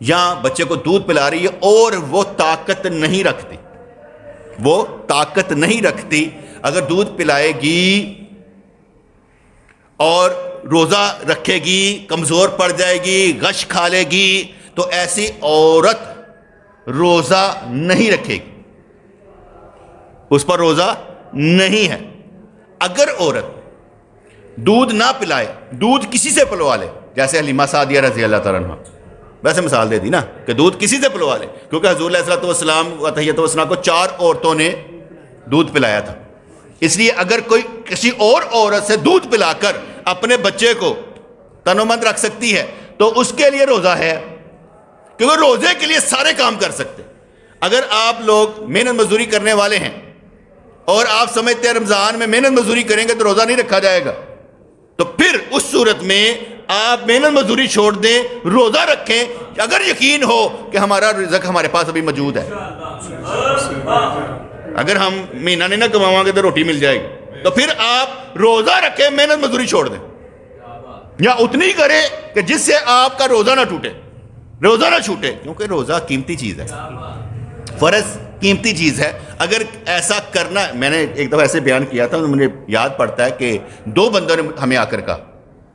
یا بچے کو دودھ پلا رہی ہے اور وہ طاقت نہیں رکھتی، وہ طاقت نہیں رکھتی، اگر دودھ پلائے گی اور روزہ رکھے گی، کمزور پڑ جائے گی، غش کھا لے گی، تو ایسی عورت روزہ نہیں رکھے گی، اس پر روزہ نہیں ہے۔ اگر عورت دودھ نہ پلائے، دودھ کسی سے پلوا لے، جیسے حلیمہ سعدیہ رضی اللہ تعالیٰ عنہ، ویسے مثال دے دی نا کہ دودھ کسی سے پلوا لے، کیونکہ حضور علیہ الصلوۃ والسلام تحیۃ والثناء کو 4 عورتوں نے دودھ پلایا تھا، اس لیے اگر کوئی کسی اور عورت سے دودھ پلا کر اپنے بچے کو تنومند رکھ سکتی ہے تو اس کے لیے روزہ ہے، کیونکہ روزے کے لیے سارے کام کر سکتے۔ اگر آپ لوگ محنت مزدوری کرنے والے ہیں اور آپ سمجھتے ہیں رمضان میں محنت مزدوری کریں گے تو روزہ نہیں رکھا جائے گا، تو پھر اس صورت میں آپ محنت مزدوری چھوڑ دیں، روزہ رکھیں، اگر یقین ہو کہ ہمارا رزق ہمارے پاس ابھی موجود ہے۔ اگر ہم مہینہ نہیں نہ کماؤں گے تو روٹی مل جائے گی، تو پھر آپ روزہ رکھیں، محنت مزدوری چھوڑ دیں، یا اتنی کریں کہ جس سے آپ کا روزہ نہ ٹوٹے، روزہ نہ چھوٹے، کیونکہ روزہ قیمتی چیز ہے، فرض قیمتی چیز ہے۔ اگر ایسا کرنا، میں نے ایک دفعہ ایسے بیان کیا تھا، مجھے یاد پڑتا ہے کہ 2 بندوں نے ہمیں آ کر کہا،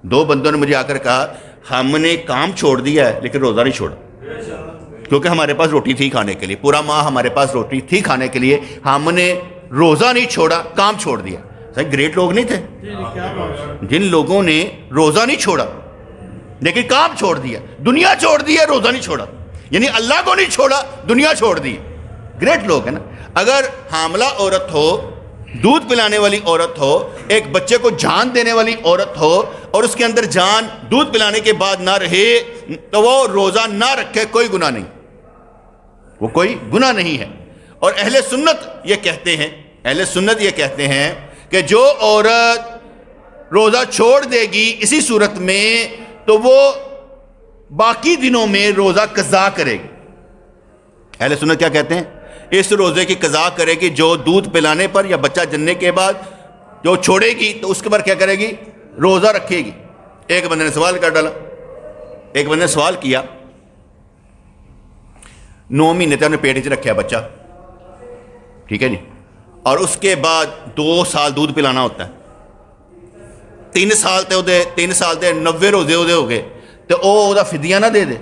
2 بندوں نے مجھے آ کر کہا ہم نے کام چھوڑ دیا ہے لیکن روزہ نہیں چھوڑا، کیونکہ ہمارے پاس روٹی تھی کھانے کے لیے، پورا ماہ ہمارے پاس روٹی تھی کھانے کے لیے، ہم نے روزہ نہیں چھوڑا، کام چھوڑ دیا۔ صحیح گریٹ لوگ نہیں تھے جن لوگوں نے روزہ نہیں چھوڑا لیکن کام چھوڑ دیا، دنیا چھوڑ دی ہے، روزہ نہیں چھوڑا، یعنی اللہ کو نہیں چھوڑا، دنیا چھوڑ دی، گریٹ لوگ ہیں نا۔ اگر حاملہ عورت ہو، دودھ پلانے والی عورت ہو، ایک بچے کو جان دینے والی عورت ہو اور اس کے اندر جان دودھ پلانے کے بعد نہ رہے تو وہ روزہ نہ رکھے، کوئی گناہ نہیں، وہ کوئی گناہ نہیں ہے۔ اور اہل سنت یہ کہتے ہیں، اہل سنت یہ کہتے ہیں کہ جو عورت روزہ چھوڑ دے گی اسی صورت میں تو وہ باقی دنوں میں روزہ قضا کرے گی۔ اہل سنت کیا کہتے ہیں؟ اس روزے کی قضا کرے گی جو دودھ پلانے پر یا بچہ جننے کے بعد جو چھوڑے گی تو اس کے بعد کیا کرے گی؟ روزہ رکھے گی۔ ایک بندے نے سوال کر ڈالا، ایک بندے نے سوال کیا، 9 مہینے تک انہوں نے پیٹ رکھا بچہ، ٹھیک ہے جی، اور اس کے بعد 2 سال دودھ پلانا ہوتا ہے، 3 سال تے 90 روزے ہو گئے تو وہ فدیہ نہ دے دے؟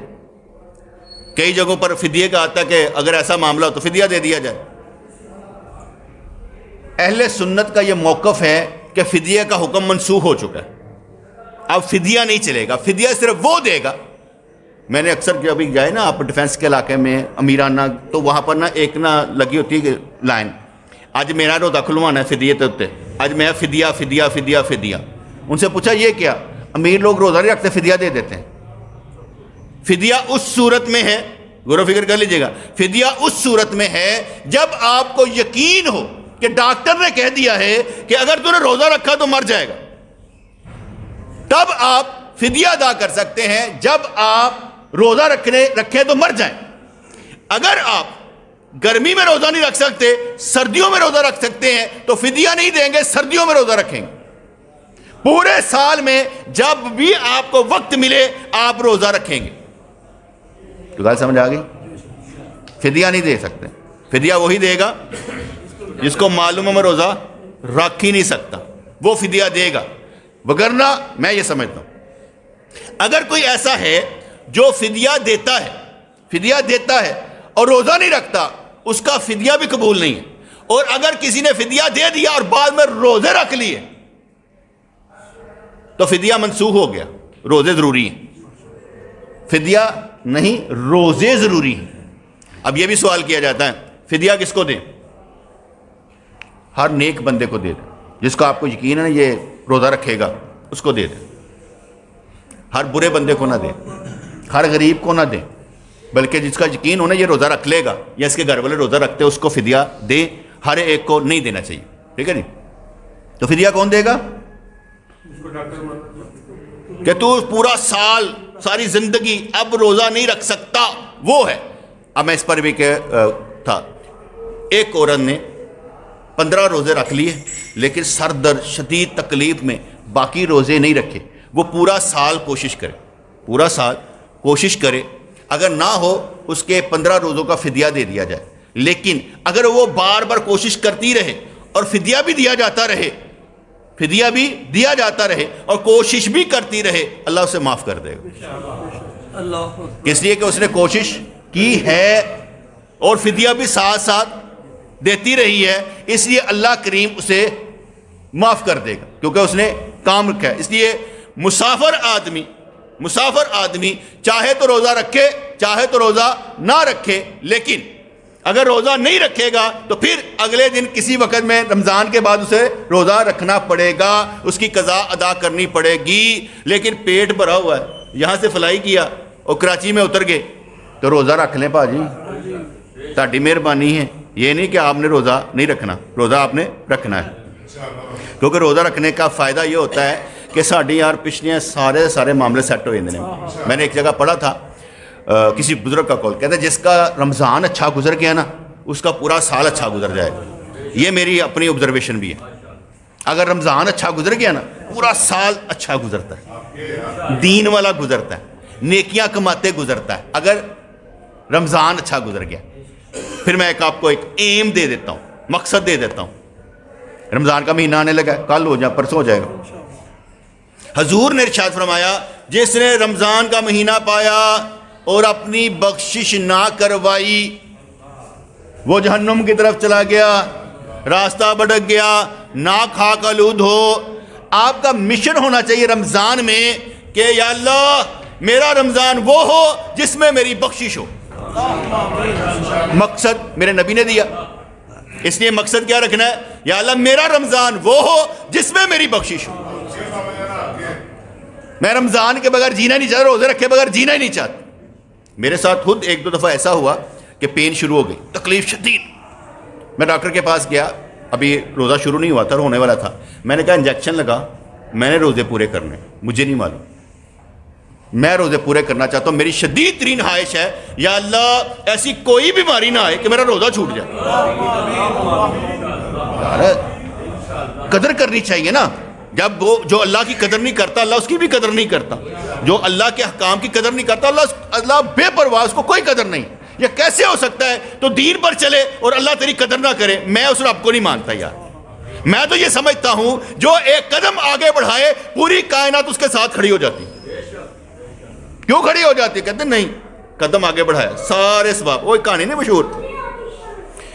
کئی جگہوں پر فدیے کا آتا ہے کہ اگر ایسا معاملہ ہو تو فدیہ دے دیا جائے، اہل سنت کا یہ موقف ہے کہ فدیہ کا حکم منسوخ ہو چکا ہے، اب فدیہ نہیں چلے گا، فدیہ صرف وہ دے گا. میں نے اکثر جب بھی جائے نا آپ ڈیفینس کے علاقے میں امیرانہ، تو وہاں پر نا ایک نا لگی ہوتی ہے لائن، آج میرا روزہ کھلوانا ہے فدیے تے، آج میں فدیہ فدیہ فدیہ فدیہ. ان سے پوچھا یہ کیا؟ امیر لوگ روزہ نہیں رکھتے، فدیہ دے دیتے ہیں. فدیہ اس صورت میں ہے، غور و فکر کر لیجئے گا، فدیہ اس صورت میں ہے جب آپ کو یقین ہو کہ ڈاکٹر نے کہہ دیا ہے کہ اگر تو نے روزہ رکھا تو مر جائے گا، تب آپ فدیہ ادا کر سکتے ہیں. جب آپ روزہ رکھیں تو مر جائیں. اگر آپ گرمی میں روزہ نہیں رکھ سکتے، سردیوں میں روزہ رکھ سکتے ہیں تو فدیہ نہیں دیں گے، سردیوں میں روزہ رکھیں گے. پورے سال میں جب بھی آپ کو وقت ملے آپ روزہ رکھیں گے. تو بات سمجھ آ گئی؟ فدیہ نہیں دے سکتے. فدیہ وہی دے گا جس کو معلوم ہے میں روزہ رکھ ہی نہیں سکتا، وہ فدیہ دے گا. وگرنہ میں یہ سمجھتا ہوں اگر کوئی ایسا ہے جو فدیہ دیتا ہے اور روزہ نہیں رکھتا، اس کا فدیہ بھی قبول نہیں ہے. اور اگر کسی نے فدیہ دے دیا اور بعد میں روزے رکھ لیے تو فدیہ منسوخ ہو گیا. روزے ضروری ہیں، فدیہ نہیں، روزے ضروری ہیں. اب یہ بھی سوال کیا جاتا ہے فدیہ کس کو دیں؟ ہر نیک بندے کو دے دیں، جس کو آپ کو یقین ہے یہ روزہ رکھے گا اس کو دے دیں. ہر برے بندے کو نہ دیں، ہر غریب کو نہ دیں، بلکہ جس کا یقین ہونا یہ روزہ رکھ لے گا یا اس کے گھر والے روزہ رکھتے اس کو فدیہ دیں. ہر ایک کو نہیں دینا چاہیے، ٹھیک ہے نہیں؟ تو فدیہ کون دے گا؟ کہ تو پورا سال ساری زندگی اب روزہ نہیں رکھ سکتا، وہ ہے. اب میں اس پر بھی کہ تھا، ایک عورت نے 15 روزے رکھ لیے لیکن سر درد شدید تکلیف میں باقی روزے نہیں رکھے. وہ پورا سال کوشش کرے، اگر نہ ہو اس کے 15 روزوں کا فدیہ دے دیا جائے. لیکن اگر وہ بار بار کوشش کرتی رہے اور فدیہ بھی دیا جاتا رہے اور کوشش بھی کرتی رہے، اللہ اسے معاف کر دے گا. اس لیے کہ اس نے کوشش کی ہے اور فدیہ بھی ساتھ ساتھ دیتی رہی ہے، اس لیے اللہ کریم اسے معاف کر دے گا کیونکہ اس نے کام رکھا ہے. اس لیے مسافر آدمی چاہے تو روزہ رکھے چاہے تو روزہ نہ رکھے، لیکن اگر روزہ نہیں رکھے گا تو پھر اگلے دن کسی وقت میں رمضان کے بعد اسے روزہ رکھنا پڑے گا، اس کی قضا ادا کرنی پڑے گی. لیکن پیٹ بھرا ہوا ہے، یہاں سے فلائی کیا اور کراچی میں اتر گئے تو روزہ رکھ لیں پاجی، تہاڈی مہربانی ہے. یہ نہیں کہ آپ نے روزہ نہیں رکھنا، روزہ آپ نے رکھنا ہے. کیونکہ روزہ رکھنے کا فائدہ یہ ہوتا ہے کہ ساڑھی یار پچھلے سارے معاملے سیٹ ہو جاتے ہیں. میں نے ایک جگہ پڑھا تھا کسی بزرگ کا قول، کہتے ہیں جس کا رمضان اچھا گزر گیا نا اس کا پورا سال اچھا گزر جائے گا. یہ میری اپنی آبزرویشن بھی ہے. اگر رمضان اچھا گزر گیا نا پورا سال اچھا گزرتا ہے، دین والا گزرتا ہے، نیکیاں کماتے گزرتا ہے اگر رمضان اچھا گزر گیا. پھر میں آپ کو ایک ایم دے دیتا ہوں، مقصد دے دیتا ہوں. رمضان کا مہینہ آنے لگا، کل ہو جائے پرسوں ہو جائے گا. حضور نے ارشاد فرمایا جس نے رمضان کا مہینہ پایا اور اپنی بخشش نہ کروائی وہ جہنم کی طرف چلا گیا، راستہ بھٹک گیا، ناک خاک آلود ہو. آپ کا مشن ہونا چاہیے رمضان میں کہ یا اللہ میرا رمضان وہ ہو جس میں میری بخشش ہو. مقصد میرے نبی نے دیا، اس لیے مقصد کیا رکھنا ہے؟ یا اللہ میرا رمضان وہ ہو جس میں میری بخشش ہو. میں رمضان کے بغیر جینا نہیں چاہتا، روزے رکھے بغیر جینا ہی نہیں چاہتا. میرے ساتھ خود ایک دو دفعہ ایسا ہوا کہ پین شروع ہو گئی، تکلیف شدید. میں ڈاکٹر کے پاس گیا، ابھی روزہ شروع نہیں ہوا تھا، ہونے والا تھا. میں نے کہا انجیکشن لگا، میں نے روزے پورے کرنے، مجھے نہیں معلوم، میں روزے پورے کرنا چاہتا ہوں. میری شدید ترین خواہش ہے یا اللہ ایسی کوئی بیماری نہ آئے کہ میرا روزہ چھوٹ جائے. قدر کرنی چاہیے نا. جب وہ جو اللہ کی قدر نہیں کرتا اللہ اس کی بھی قدر نہیں کرتا. جو اللہ کے احکام کی قدر نہیں کرتا اللہ بے پرواہ، اس کو کوئی قدر نہیں. یہ کیسے ہو سکتا ہے تو دین پر چلے اور اللہ تیری قدر نہ کرے؟ میں اس رب کو نہیں مانتا یار. میں تو یہ سمجھتا ہوں جو ایک قدم آگے بڑھائے پوری کائنات اس کے ساتھ کھڑی ہو جاتی. کیوں کھڑی ہو جاتی؟ کہتے ہیں نہیں قدم آگے بڑھایا سارے ثواب. وہ کہانی نہیں مشہور،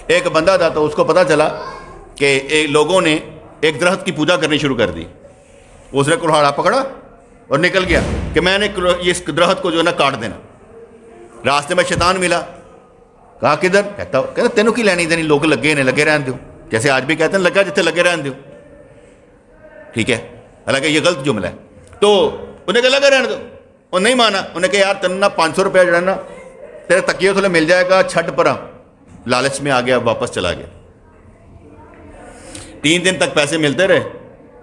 ایک بندہ تھا تو اس کو پتا چلا کہ لوگوں نے ایک درخت کی پوجا کرنی شروع کر دی. اس نے کلہاڑا پکڑا اور نکل گیا کہ میں نے اس درخت کو جو ہے نا کاٹ دینا. راستے میں شیطان ملا, کہا کدھر؟ کہتا تینوں کی لینی دینی, لوگ لگے نے, لگے رہن دو, جیسے آج بھی کہتے ہیں لگا جتنے لگے رہن دو. ٹھیک ہے, حالانکہ یہ غلط جملہ ہے. تو انہیں کہا لگا رہن دو, اور نہیں مانا. انہیں کہا یار تین 500 روپیہ جو ہے نا تیرے تکیے تھوڑے مل جائے گا, چھٹ پرا. لالچ میں آ گیا, واپس چلا گیا. 3 دن تک پیسے ملتے رہے,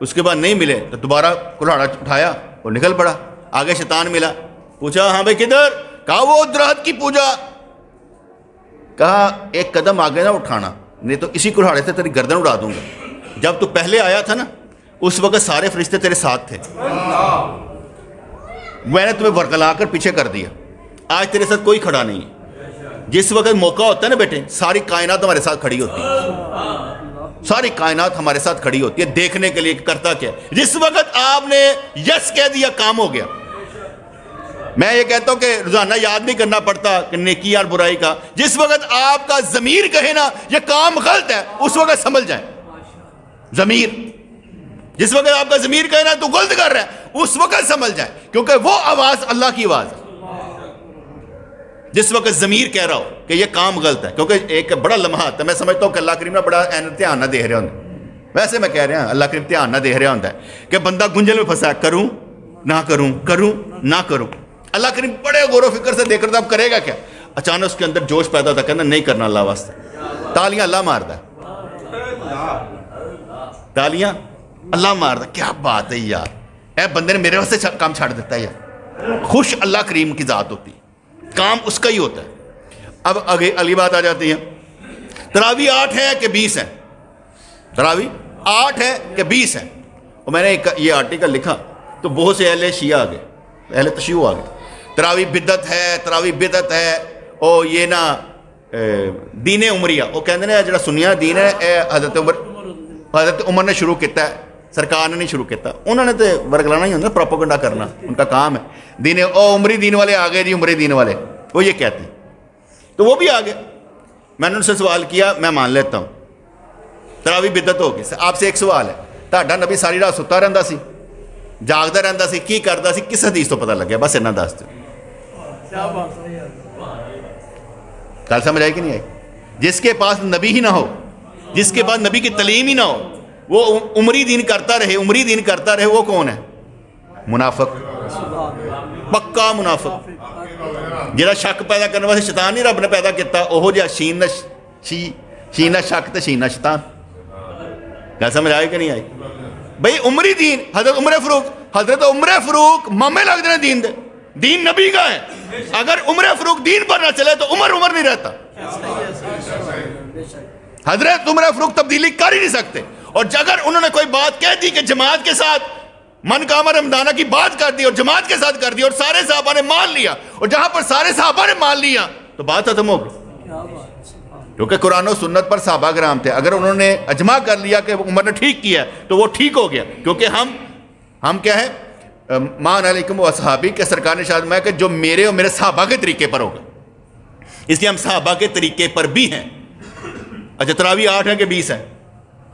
اس کے بعد نہیں ملے تو دوبارہ کلہاڑا اٹھایا اور نکل پڑا. آگے شیطان ملا, پوچھا ہاں بھائی کدھر؟ کہا وہ درخت کی پوجا. کہا ایک قدم آگے نہ اٹھانا, نہیں تو اسی کلہاڑے سے تیری گردن اڑا دوں گا. جب تو پہلے آیا تھا نا اس وقت سارے فرشتے تیرے ساتھ تھے, میں نے تمہیں ورگلا کر پیچھے کر دیا. آج تیرے ساتھ کوئی کھڑا نہیں ہے. جس وقت موقع ہوتا ہے نا بیٹے, ساری کائنات ہمارے ساتھ کھڑی ہوتی ہے. ساری کائنات ہمارے ساتھ کھڑی ہوتی ہے دیکھنے کے لیے کرتا کیا. جس وقت آپ نے یس کہہ دیا کام ہو گیا. میں یہ کہتا ہوں کہ روزانہ یاد نہیں کرنا پڑتا کہ نیکی اور برائی کا. جس وقت آپ کا ضمیر کہے نا یہ کام غلط ہے, اس وقت سنبھل جائیں. ضمیر, جس وقت آپ کا ضمیر کہے نا تو غلط کر رہا ہے, اس وقت سنبھل جائیں, کیونکہ وہ آواز اللہ کی آواز ہے. جس وقت ضمیر کہہ رہا ہو کہ یہ کام غلط ہے, کیونکہ ایک بڑا لمحہ ہے, میں سمجھتا ہوں کہ اللہ کریم نہ بڑا دھیان نہ دے رہا ہوں. ویسے میں کہہ رہا ہوں اللہ کریم دھیان نہ دے رہا ہوتا ہے کہ بندہ گنجل میں پھنسا ہے, کروں نہ کروں, کروں نہ کروں. اللہ کریم بڑے غور و فکر سے دیکھ رہا تھا اب کرے گا کیا. اچانک اس کے اندر جوش پیدا ہوتا, کہنا نہیں کرنا اللہ واسطے. تالیاں اللہ ماردا ہے, تالیاں اللہ ماردا. کیا بات ہے یار, اے بندے نے میرے واسطے کام چھاڑ دیتا ہے یار. خوش اللہ کریم کی ذات ہوتی ہے, کام اس کا ہی ہوتا ہے. اب اگلی بات آ جاتی ہے, تراویح 8 ہے کہ 20 ہے؟ تراویح 8 ہے کہ 20 ہے؟ اور میں نے یہ آرٹیکل لکھا تو بہت سے اہل شیعہ آ گئے, اہل تشیع آ گئے. تراویح بدعت ہے, تراویح بدعت ہے, اور یہ نا دین عمریہ. وہ کہتے ہیں جڑا سنیا دین ہے اے حضرت عمر نے شروع کیتا ہے, سرکار نے نہیں شروع کیتا. انہوں نے تو ورگلانا ہی ہوتا, پروپیگنڈا کرنا ان کا کام ہے. دین عمری دین والے آ گئے جی, عمری دین والے وہ یہ کہتے ہیں. تو وہ بھی آ گئے. میں نے ان سے سوال کیا, میں مان لیتا ہوں تراویح بدعت ہو گئی. آپ سے ایک سوال ہے, تہاڈا نبی ساری رات ستا رہندا سی, جاگدا رہندا سی, کی کردا سی, کس حدیث تو پتہ لگیا؟ بس اتنا دس دو. گل سمجھ آئی کہ نہیں آئی؟ جس کے پاس نبی ہی نہ ہو, جس کے پاس نبی کی تعلیم ہی نہ ہو, وہ عمری دین کرتا رہے, عمری دین کرتا رہے, وہ کون ہے؟ منافق, پکا منافق. جہاں شک پیدا کرنے واسطے شیطان نہیں رب نے پیدا کیتا, اوہو جہا شینہ شک تے شینہ شیطان. کیا سمجھ آئی کہ نہیں آئی؟ بھئی عمری دین, حضرت عمر فاروق مامے لگ دے دین دے, دین نبی کا ہے. اگر عمر فاروق دین پر نہ چلے تو عمر نہیں رہتا. حضرت عمر فاروق تبدیلی کر ہی نہیں سکتے. اور اگر انہوں نے کوئی بات کہہ دی کہ جماعت کے ساتھ من کامہ رمضانہ کی بات کر دی اور جماعت کے ساتھ کر دی اور سارے صحابہ نے مان لیا, اور جہاں پر سارے صحابہ نے مان لیا تو بات ختم ہو گئی. کیونکہ قرآن و سنت پر صحابہ کرام تھے. اگر انہوں نے اجماع کر لیا کہ عمر نے ٹھیک کیا تو وہ ٹھیک ہو گیا. کیونکہ ہم کیا ہے, مان علیکم و اصحابی کے سرکار نے ارشاد فرمایا کہ جو میرے اور میرے صحابہ کے طریقے پر ہوگا, اس لیے ہم صحابہ کے طریقے پر بھی ہیں. اچھا تراویح 8 ہے کہ 20 ہے؟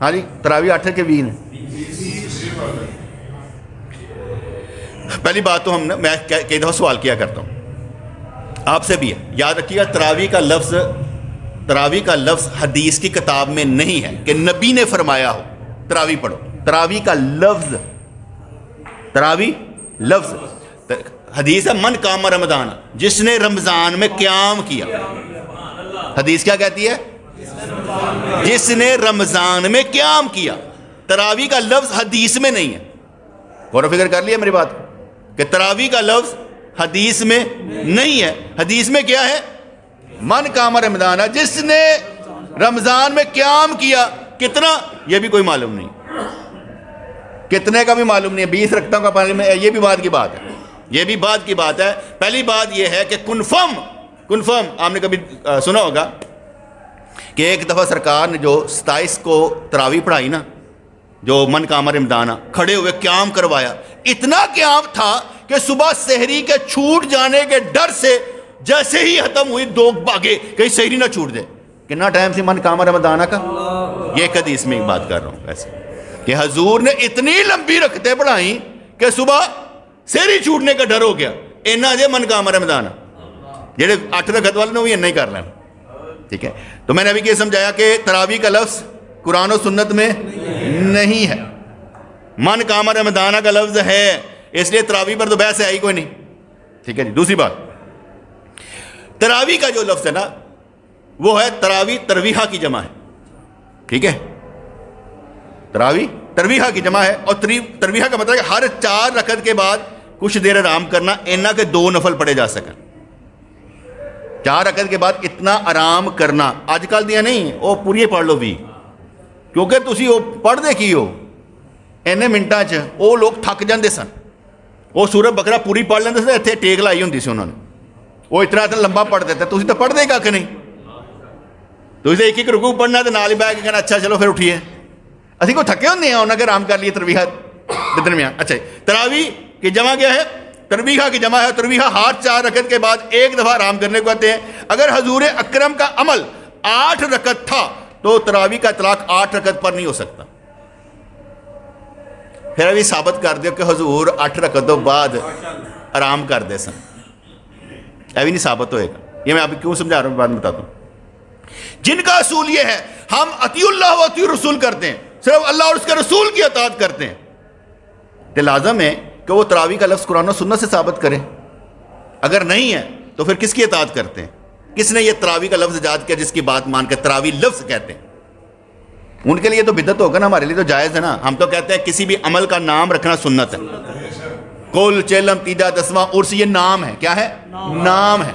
ہاں جی تراویح 8 ہے کہ 20 ہے؟ پہلی بات تو میں کئی دفعہ سوال کیا کرتا ہوں, آپ سے بھی ہے, یاد رکھیے تراویح کا لفظ حدیث کی کتاب میں نہیں ہے کہ نبی نے فرمایا ہو تراویح پڑھو. تراویح کا لفظ حدیث ہے من قام رمضان, جس نے رمضان میں قیام کیا. حدیث کیا کہتی ہے؟ جس نے رمضان میں قیام کیا. تراویح کا لفظ حدیث میں نہیں ہے. غور و فکر کر لیا میری بات کہ تراویح کا لفظ حدیث میں نہیں ہے. حدیث میں کیا ہے؟ من قام رمضان, جس نے رمضان میں قیام کیا. کتنا یہ بھی کوئی معلوم نہیں, کتنے کا بھی معلوم نہیں ہے. 20 رکھتا ہوں کا, یہ بھی بات کی بات ہے, یہ بھی بات کی بات ہے. پہلی بات یہ ہے کہ کنفرم آپ نے کبھی سنا ہوگا کہ ایک دفعہ سرکار نے جو 27 کو تراویح پڑھائی نا, جو من قام رمضان, کھڑے ہوئے قیام کروایا. اتنا قیام تھا کہ صبح سحری کے چھوٹ جانے کے ڈر سے جیسے ہی ختم ہوئی 2 بھاگے کہیں سحری نہ چھوٹ دے. کتنا ٹائم سے من قام رمضان کا؟ یہ ایک حدیث میں ایک بات کر رہا ہوں ایسے کہ حضور نے اتنی لمبی رکھتے پڑھائیں کہ صبح سیری چھوٹنے کا ڈر ہو گیا. اینا جے من کام رمضان جڑے 8 رکعت والے نے بھی اینا ہی کر لینا. ٹھیک ہے, تو میں نے ابھی یہ سمجھایا کہ تراویح کا لفظ قرآن و سنت میں نہیں ہے, من کام رمضان کا لفظ ہے, اس لیے تراویح پر تو بحث ہے ہی کوئی نہیں. ٹھیک ہے جی. دوسری بات, تراویح کا جو لفظ ہے نا وہ ہے تراویح ترویحہ کی جمع ہے. ٹھیک ہے, تراویح ترویحہ کی جمع ہے, اور ترویحہ کا مطلب ہے ہر 4 رکعت کے بعد کچھ دیر آرام کرنا, اینا کہ 2 نفل پڑھے جا سکیں. 4 رکعت کے بعد اتنا آرام کرنا آج کل دیا نہیں, وہ پوری پڑھ لو بھی, کیونکہ تسی وہ پڑھ دے کی ہو اینے منٹاں چ وہ لوگ تھک جاندے سن. وہ سورۃ بقرہ پوری پڑھ لیندے سن, اتنے ٹیک لائی ہوندی سی انہوں نے, وہ اتنا لمبا پڑھ دیتے. تسی تو پڑھ دے گا کہ نہیں, تسی ایک ایک رکوع پڑھنا تو نال ہی بیٹھ کے کہنا اچھا چلو پھر اٹھیے. اسی کو تھکے ہوندے ہیں, انہوں نے آرام کر لیے ترویحہ کے درمیان. اچھا, تراویح کی جمع کیا ہے؟ ترویحہ کی جمع ہے. ترویحہ ہر 4 رکعت کے بعد ایک دفعہ آرام کرنے کو کہتے ہیں. اگر حضور اکرم کا عمل 8 رکعت تھا تو تراویح کا اطلاق 8 رکعت پر نہیں ہو سکتا. پھر ابھی ثابت کر دیا کہ حضور 8 رکعتوں بعد آرام کر دے سن, ابھی نہیں ثابت ہوئے گا. یہ میں آپ کیوں سمجھا رہا ہوں, بعد میں بتاتا ہوں. جن کا اصول یہ ہے ہم اطیع اللہ و اطیع رسول کرتے ہیں, صرف اللہ اور اس کے رسول کی اطاعت کرتے ہیں, تو لازم ہے کہ وہ تراویح کا لفظ قرآن و سنت سے ثابت کریں. اگر نہیں ہے تو پھر کس کی اطاعت کرتے ہیں؟ کس نے یہ تراویح کا لفظ ایجاد کیا جس کی بات مان کے تراویح لفظ کہتے ہیں؟ ان کے لیے تو بدعت ہوگا نا, ہمارے لیے تو جائز ہے نا. ہم تو کہتے ہیں کسی بھی عمل کا نام رکھنا سنت ہے. کل چیلم تیجا دسواں عرس, یہ نام ہے. کیا ہے؟ نام ہے.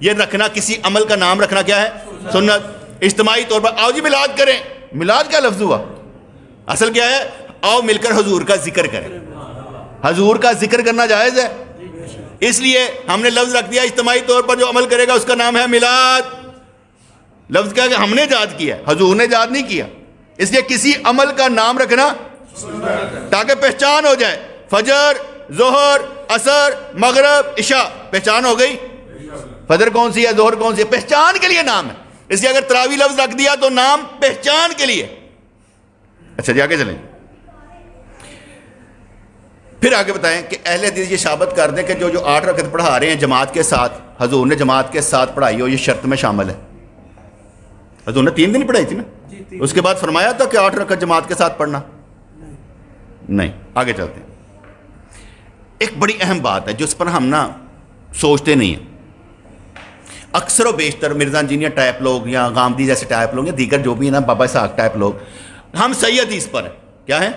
یہ رکھنا, کسی عمل کا نام رکھنا کیا ہے؟ سنت. اجتماعی طور پر آؤ جی میلاد کریں, میلاد کیا لفظ ہوا؟ اصل کیا ہے؟ آؤ مل کر حضور کا ذکر کریں. حضور کا ذکر کرنا جائز ہے, اس لیے ہم نے لفظ رکھ دیا اجتماعی طور پر جو عمل کرے گا اس کا نام ہے میلاد. لفظ کیا کہ ہم نے ایجاد کیا, حضور نے ایجاد نہیں کیا. اس لیے کسی عمل کا نام رکھنا تاکہ پہچان ہو جائے. فجر, ظہر, عصر, مغرب, عشاء, پہچان ہو گئی. فجر کون سی ہے, ظہر کون سی ہے, پہچان کے لیے نام ہے. اس لیے اگر تراویح لفظ رکھ دیا تو نام پہچان کے لیے. اچھا جی آگے چلیں. پھر آگے بتائیں کہ اہل حدیث یہ ثابت کر دیں کہ جو 8 رکعت پڑھا رہے ہیں جماعت کے ساتھ, حضور نے جماعت کے ساتھ پڑھائی ہو, یہ شرط میں شامل ہے. حضور نے 3 دن پڑھائی تھی نا, اس کے بعد فرمایا تھا کہ 8 رکعت جماعت کے ساتھ پڑھنا نہیں. آگے چلتے ہیں. ایک بڑی اہم بات ہے جس پر ہم نا سوچتے نہیں ہیں. اکثر و بیشتر مرزا انجینئر ٹائپ لوگ یا غامدی جیسے ٹائپ لوگ یا دیگر جو بھی ہیں نا, بابا اسحاق ٹائپ لوگ, ہم صحیح حدیث پر ہیں. کیا ہے؟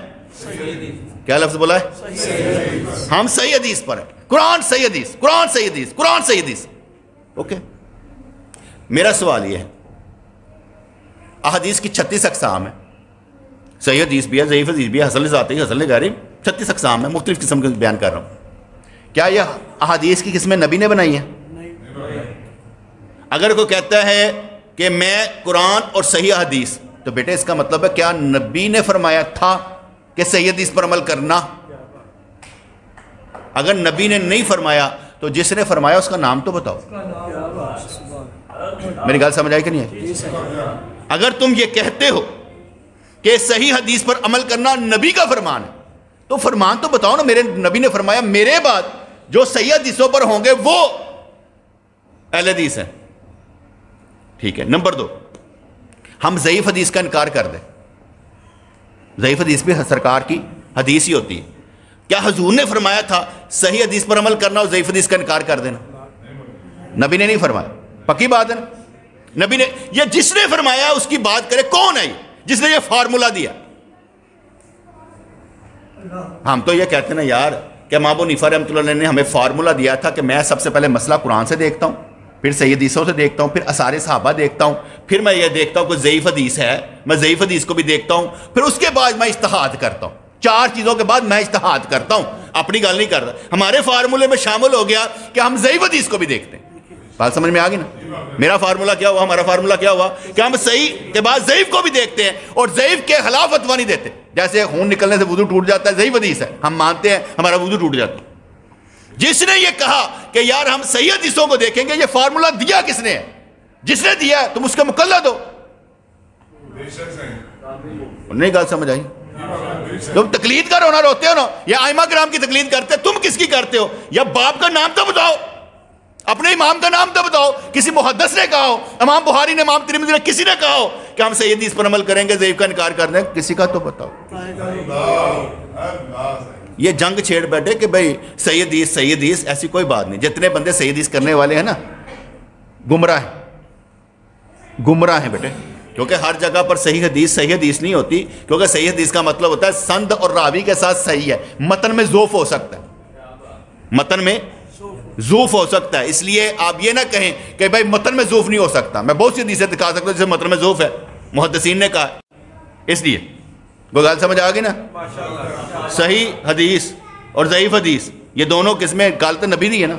کیا لفظ بولا ہے؟ ہم صحیح حدیث پر ہیں. قرآن صحیح حدیث, قرآن صحیح حدیث, قرآن صحیح حدیث. اوکے, میرا سوال یہ ہے, احادیث کی 36 اقسام ہیں. صحیح حدیث بھی ہے, ضعیف حدیث بھی ہے, حسن ذاتی, حسن غیری, 36 اقسام ہیں, مختلف قسم کے بیان کر رہا ہوں. کیا یہ احادیث کی قسمیں نبی نے بنائی ہیں؟ اگر کوئی کہتا ہے کہ میں قرآن اور صحیح حدیث, تو بیٹے اس کا مطلب ہے کیا نبی نے فرمایا تھا کہ صحیح حدیث پر عمل کرنا؟ اگر نبی نے نہیں فرمایا تو جس نے فرمایا اس کا نام تو بتاؤ. میری گال سمجھ آئی کہ نہیں ہے؟ اگر تم یہ کہتے ہو کہ صحیح حدیث پر عمل کرنا نبی کا فرمان ہے تو فرمان تو بتاؤ نا. میرے نبی نے فرمایا, میرے بعد جو صحیح حدیثوں پر ہوں گے وہ اہل حدیث ہیں. ٹھیک ہے. نمبر 2, ہم ضعیف حدیث کا انکار کر دیں. ضعیف حدیث بھی سرکار کی حدیث ہی ہوتی ہے. کیا حضور نے فرمایا تھا صحیح حدیث پر عمل کرنا اور ضعیف حدیث کا انکار کر دینا؟ نبی نے نہیں فرمایا. پکی بات ہے نا. نبی نے, یہ جس نے فرمایا اس کی بات کرے. کون ہے جس نے یہ فارمولہ دیا؟ ہم تو یہ کہتے ہیں نا یار کہ امام ابو حنیفہ رحمۃ اللہ علیہ نے ہمیں فارمولہ دیا تھا کہ میں سب سے پہلے مسئلہ قرآن سے دیکھتا ہوں, پھر صحیح حدیثوں سے دیکھتا ہوں, پھر آثار صحابہ دیکھتا ہوں, پھر میں یہ دیکھتا ہوں کہ ضعیف حدیث ہے, میں ضعیف حدیث کو بھی دیکھتا ہوں, پھر اس کے بعد میں اجتہاد کرتا ہوں. 4 چیزوں کے بعد میں اجتہاد کرتا ہوں. اپنی گل نہیں کرتا. ہمارے فارمولے میں شامل ہو گیا کہ ہم ضعیف حدیث کو بھی دیکھتے ہیں. بات سمجھ میں آ گئی نا؟ میرا فارمولہ کیا ہوا, ہمارا فارمولہ کیا ہوا کہ ہم صحیح کے بعد ضعیف کو بھی دیکھتے ہیں اور ضعیف کے خلاف فتویٰ نہیں دیتے. جیسے خون نکلنے سے وضو ٹوٹ جاتا ہے, ضعیف حدیث ہے, ہم مانتے ہیں ہمارا وضو ٹوٹ جاتا ہے. جس نے یہ کہا کہ یار ہم صحیح حدیثوں کو دیکھیں گے, یہ فارمولہ دیا کس نے ہے؟ جس نے دیا ہے تم اس کا مقلد ہو. نہیں گل سمجھ آئی؟ تم تقلید کر ہونا روتے ہو نا، یا ائمہ کرام کی تقلید کرتے، تم کس کی کرتے ہو؟ یا باپ کا نام تو بتاؤ، اپنے امام کا نام تو بتاؤ، کسی محدث نے کہا ہو، امام بخاری نے، امام ترمذی نے، کسی نے کہا ہو کہ ہم صحیح حدیث پر عمل کریں گے، ضعیف کا انکار کر دیں؟ کسی کا تو بتاؤ۔ یہ جنگ چھیڑ بیٹھے کہ بھئی صحیح حدیث، ایسی کوئی بات نہیں۔ جتنے بندے صحیح حدیث کرنے والے ہیں نا، گمراہ ہیں بیٹے، کیونکہ ہر جگہ پر صحیح حدیث نہیں ہوتی، کیونکہ صحیح حدیث کا مطلب ہوتا ہے سند اور راوی کے ساتھ صحیح ہے، متن میں ضعف ہو سکتا ہے، متن میں ضعف ہو سکتا ہے۔ اس لیے آپ یہ نہ کہیں کہ بھائی متن میں ضعف نہیں ہو سکتا، میں بہت سی حدیثیں دکھا سکتا ہوں جسے متن میں ضعف ہے، محدثین نے کہا۔ اس لیے وہ گل سمجھ آ گئی نا؟ صحیح حدیث اور ضعیف حدیث یہ دونوں قسمیں گل تو نبی دی ہے نا،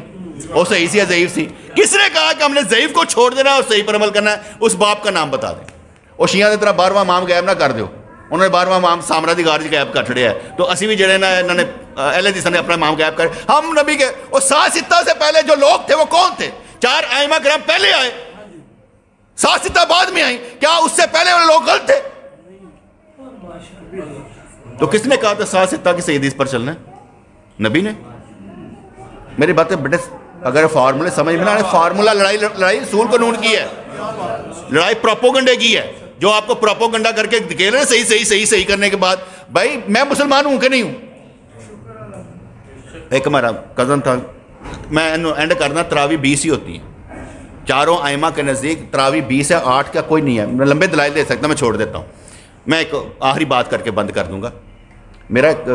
وہ صحیح سی یا ضعیف سی؟ کس نے کہا کہ ہم نے ضعیف کو چھوڑ دینا اور صحیح پر عمل کرنا ہے؟ اس باپ کا نام بتا دیں۔ اور شیعہ کی طرح 12واں امام غائب نہ کر دیو، انہوں نے 12واں امام سامرا دی غار غائب کر چھڑیا ہے، تو اسی بھی جڑے نا انہوں نے اہل حدیث نے اپنا امام غائب کر۔ ہم نبی کے اور 7 سے پہلے جو لوگ تھے وہ کون تھے؟ 4 ائمہ کرام پہلے آئے، 7 بعد میں آئیں، کیا اس سے پہلے والے لوگ غلط تھے؟ تو کس نے کہا تھا 7 کی صحیح حدیث پر چلنا ہے؟ نبی نے۔ میری باتیں بیٹے اگر فارمولے سمجھ میں نہ آئے، فارمولہ لڑائی رسول قانون کی ہے، لڑائی پروپوگنڈے کی ہے، جو آپ کو پروپوگنڈا کر کے دکھے رہے صحیح کرنے کے بعد بھائی میں مسلمان ہوں کہ نہیں ہوں؟ ایک ہمارا کزن تھا، میں اینڈ کرنا، تراوی 20 ہی ہوتی ہیں چاروں ائمہ کے نزدیک، تراوی 20 ہے، 8 کا کوئی نہیں ہے۔ میں لمبے دلائل دے سکتا، میں چھوڑ دیتا ہوں۔ میں ایک آخری بات کر کے بند کر دوں گا۔ میرا ایک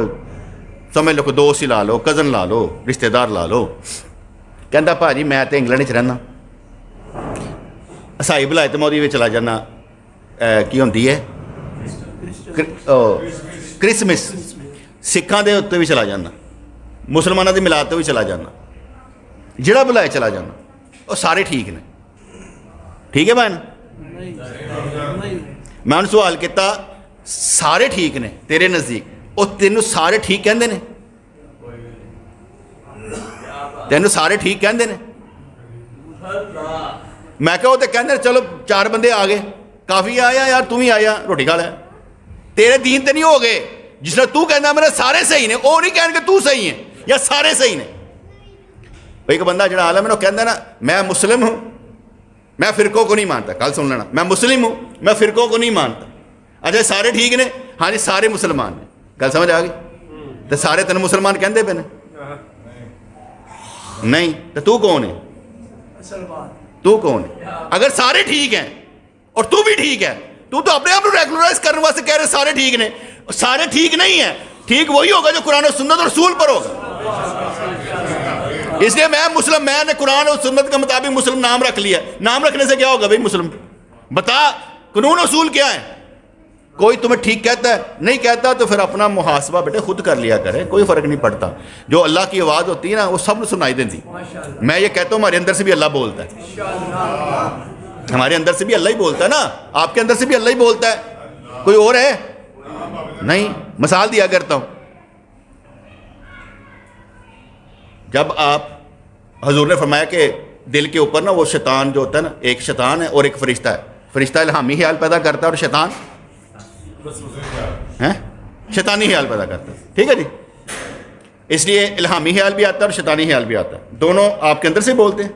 سمجھ لو کوئی دوست ہی لا لو، کزن لا لو، رشتہ دار لا لو، کہندا بھاجی میں تو انگلینڈ رہنا، عیسائی بلائے تو میں چلا جانا، کی ہوندی ہے کرسمس، سکھاں دے اتنے بھی چلا جانا، مسلمانوں دی میلاد تے بھی چلا جانا، جڑا بلائے چلا جانا، اور سارے ٹھیک نے۔ ٹھیک ہے بہن؟ میں انہوں سوال کیتا، سارے ٹھیک نے تیرے نزدیک، اور تینوں سارے ٹھیک کہندے نے؟ تینوں سارے ٹھیک کہندے نے؟ میں کہا وہ تو کہندے چلو 4 بندے آ گئے، کافی آیا یار، تم ہی آیا روٹی کھا لیا، تیرے دین تے نہیں ہو گئے جس طرح تو کہنا میرے سارے صحیح نے، وہ نہیں کہنے کہ تو صحیح ہے یا سارے صحیح نے۔ ایک بندہ جڑا عالم ہے وہ کہندا نا میں مسلم ہوں، میں فرقوں کو نہیں مانتا، کل سن لینا، میں مسلم ہوں، میں فرقوں کو نہیں مانتا۔ اچھا سارے ٹھیک نے؟ ہاں جی سارے مسلمان ہیں۔ گل سمجھ آ گئی؟ تو سارے تین مسلمان کہندے پے نے؟ نہیں، تو کون ہے؟ تو کون ہے؟ اگر سارے ٹھیک ہیں اور تو بھی ٹھیک ہے، تو اپنے آپ کو ریگولرائز کرنے واسطے کہہ رہے سارے ٹھیک نے، سارے ٹھیک نہیں ہیں۔ ٹھیک وہی ہوگا جو قرآن و سنت اور رسول پر ہوگا۔ اس لیے میں نے قرآن اور سنت کے مطابق مسلم نام رکھ لیا۔ نام رکھنے سے کیا ہوگا بھائی؟ مسلم بتا قانون اصول کیا ہے؟ کوئی تمہیں ٹھیک کہتا ہے نہیں کہتا تو پھر اپنا محاسبہ بیٹے خود کر لیا کرے، کوئی فرق نہیں پڑتا۔ جو اللہ کی آواز ہوتی ہے نا وہ سب نے سنائی دیتی۔ میں یہ کہتا ہوں ہمارے اندر سے بھی اللہ بولتا ہے، ہمارے اندر سے بھی اللہ ہی بولتا ہے نا، آپ کے اندر سے بھی اللہ ہی بولتا ہے، کوئی اور ہے نہیں۔ مثال دیا کرتا ہوں، جب آپ حضور نے فرمایا کہ دل کے اوپر نا وہ شیطان جو ہوتا ہے نا، ایک شیطان ہے اور ایک فرشتہ ہے، فرشتہ الہامی خیال پیدا کرتا ہے اور شیطان شیطانی خیال پیدا کرتا ہے، ٹھیک ہے جی؟ اس لیے الہامی خیال بھی آتا ہے اور شیطانی خیال بھی آتا ہے، دونوں آپ کے اندر سے بولتے ہیں۔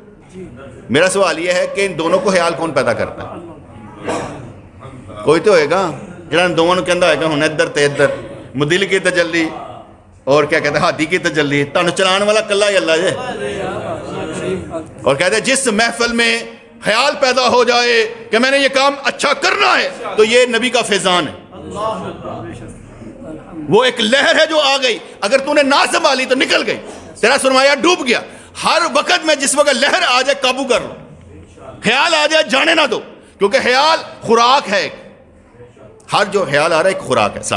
میرا سوال یہ ہے کہ ان دونوں کو خیال کون پیدا کرتا ہے؟ کوئی تو ہوئے گا جڑا ان دونوں کے اندر ہوئے گا، ہن ادھر تے ادھر، مدل کی تجلی اور کیا کہتے ہیں ہاتھی کی تجلی، تانوں چلان والا کلا ہی اللہ جے۔ اور کہتے ہیں جس محفل میں خیال پیدا ہو جائے کہ میں نے یہ کام اچھا کرنا ہے تو یہ نبی کا فیضان ہے، وہ ایک لہر ہے جو آ گئی، اگر تو نے نہ سنبھالی تو نکل گئی، تیرا سرمایہ ڈوب گیا۔ ہر وقت میں جس وقت لہر آ جائے قابو کر لو، خیال آ جائے جانے نہ دو، کیونکہ خیال خوراک ہے، ہر جو خیال آ رہا ہے ایک خوراک ہے۔ السلام علیکم۔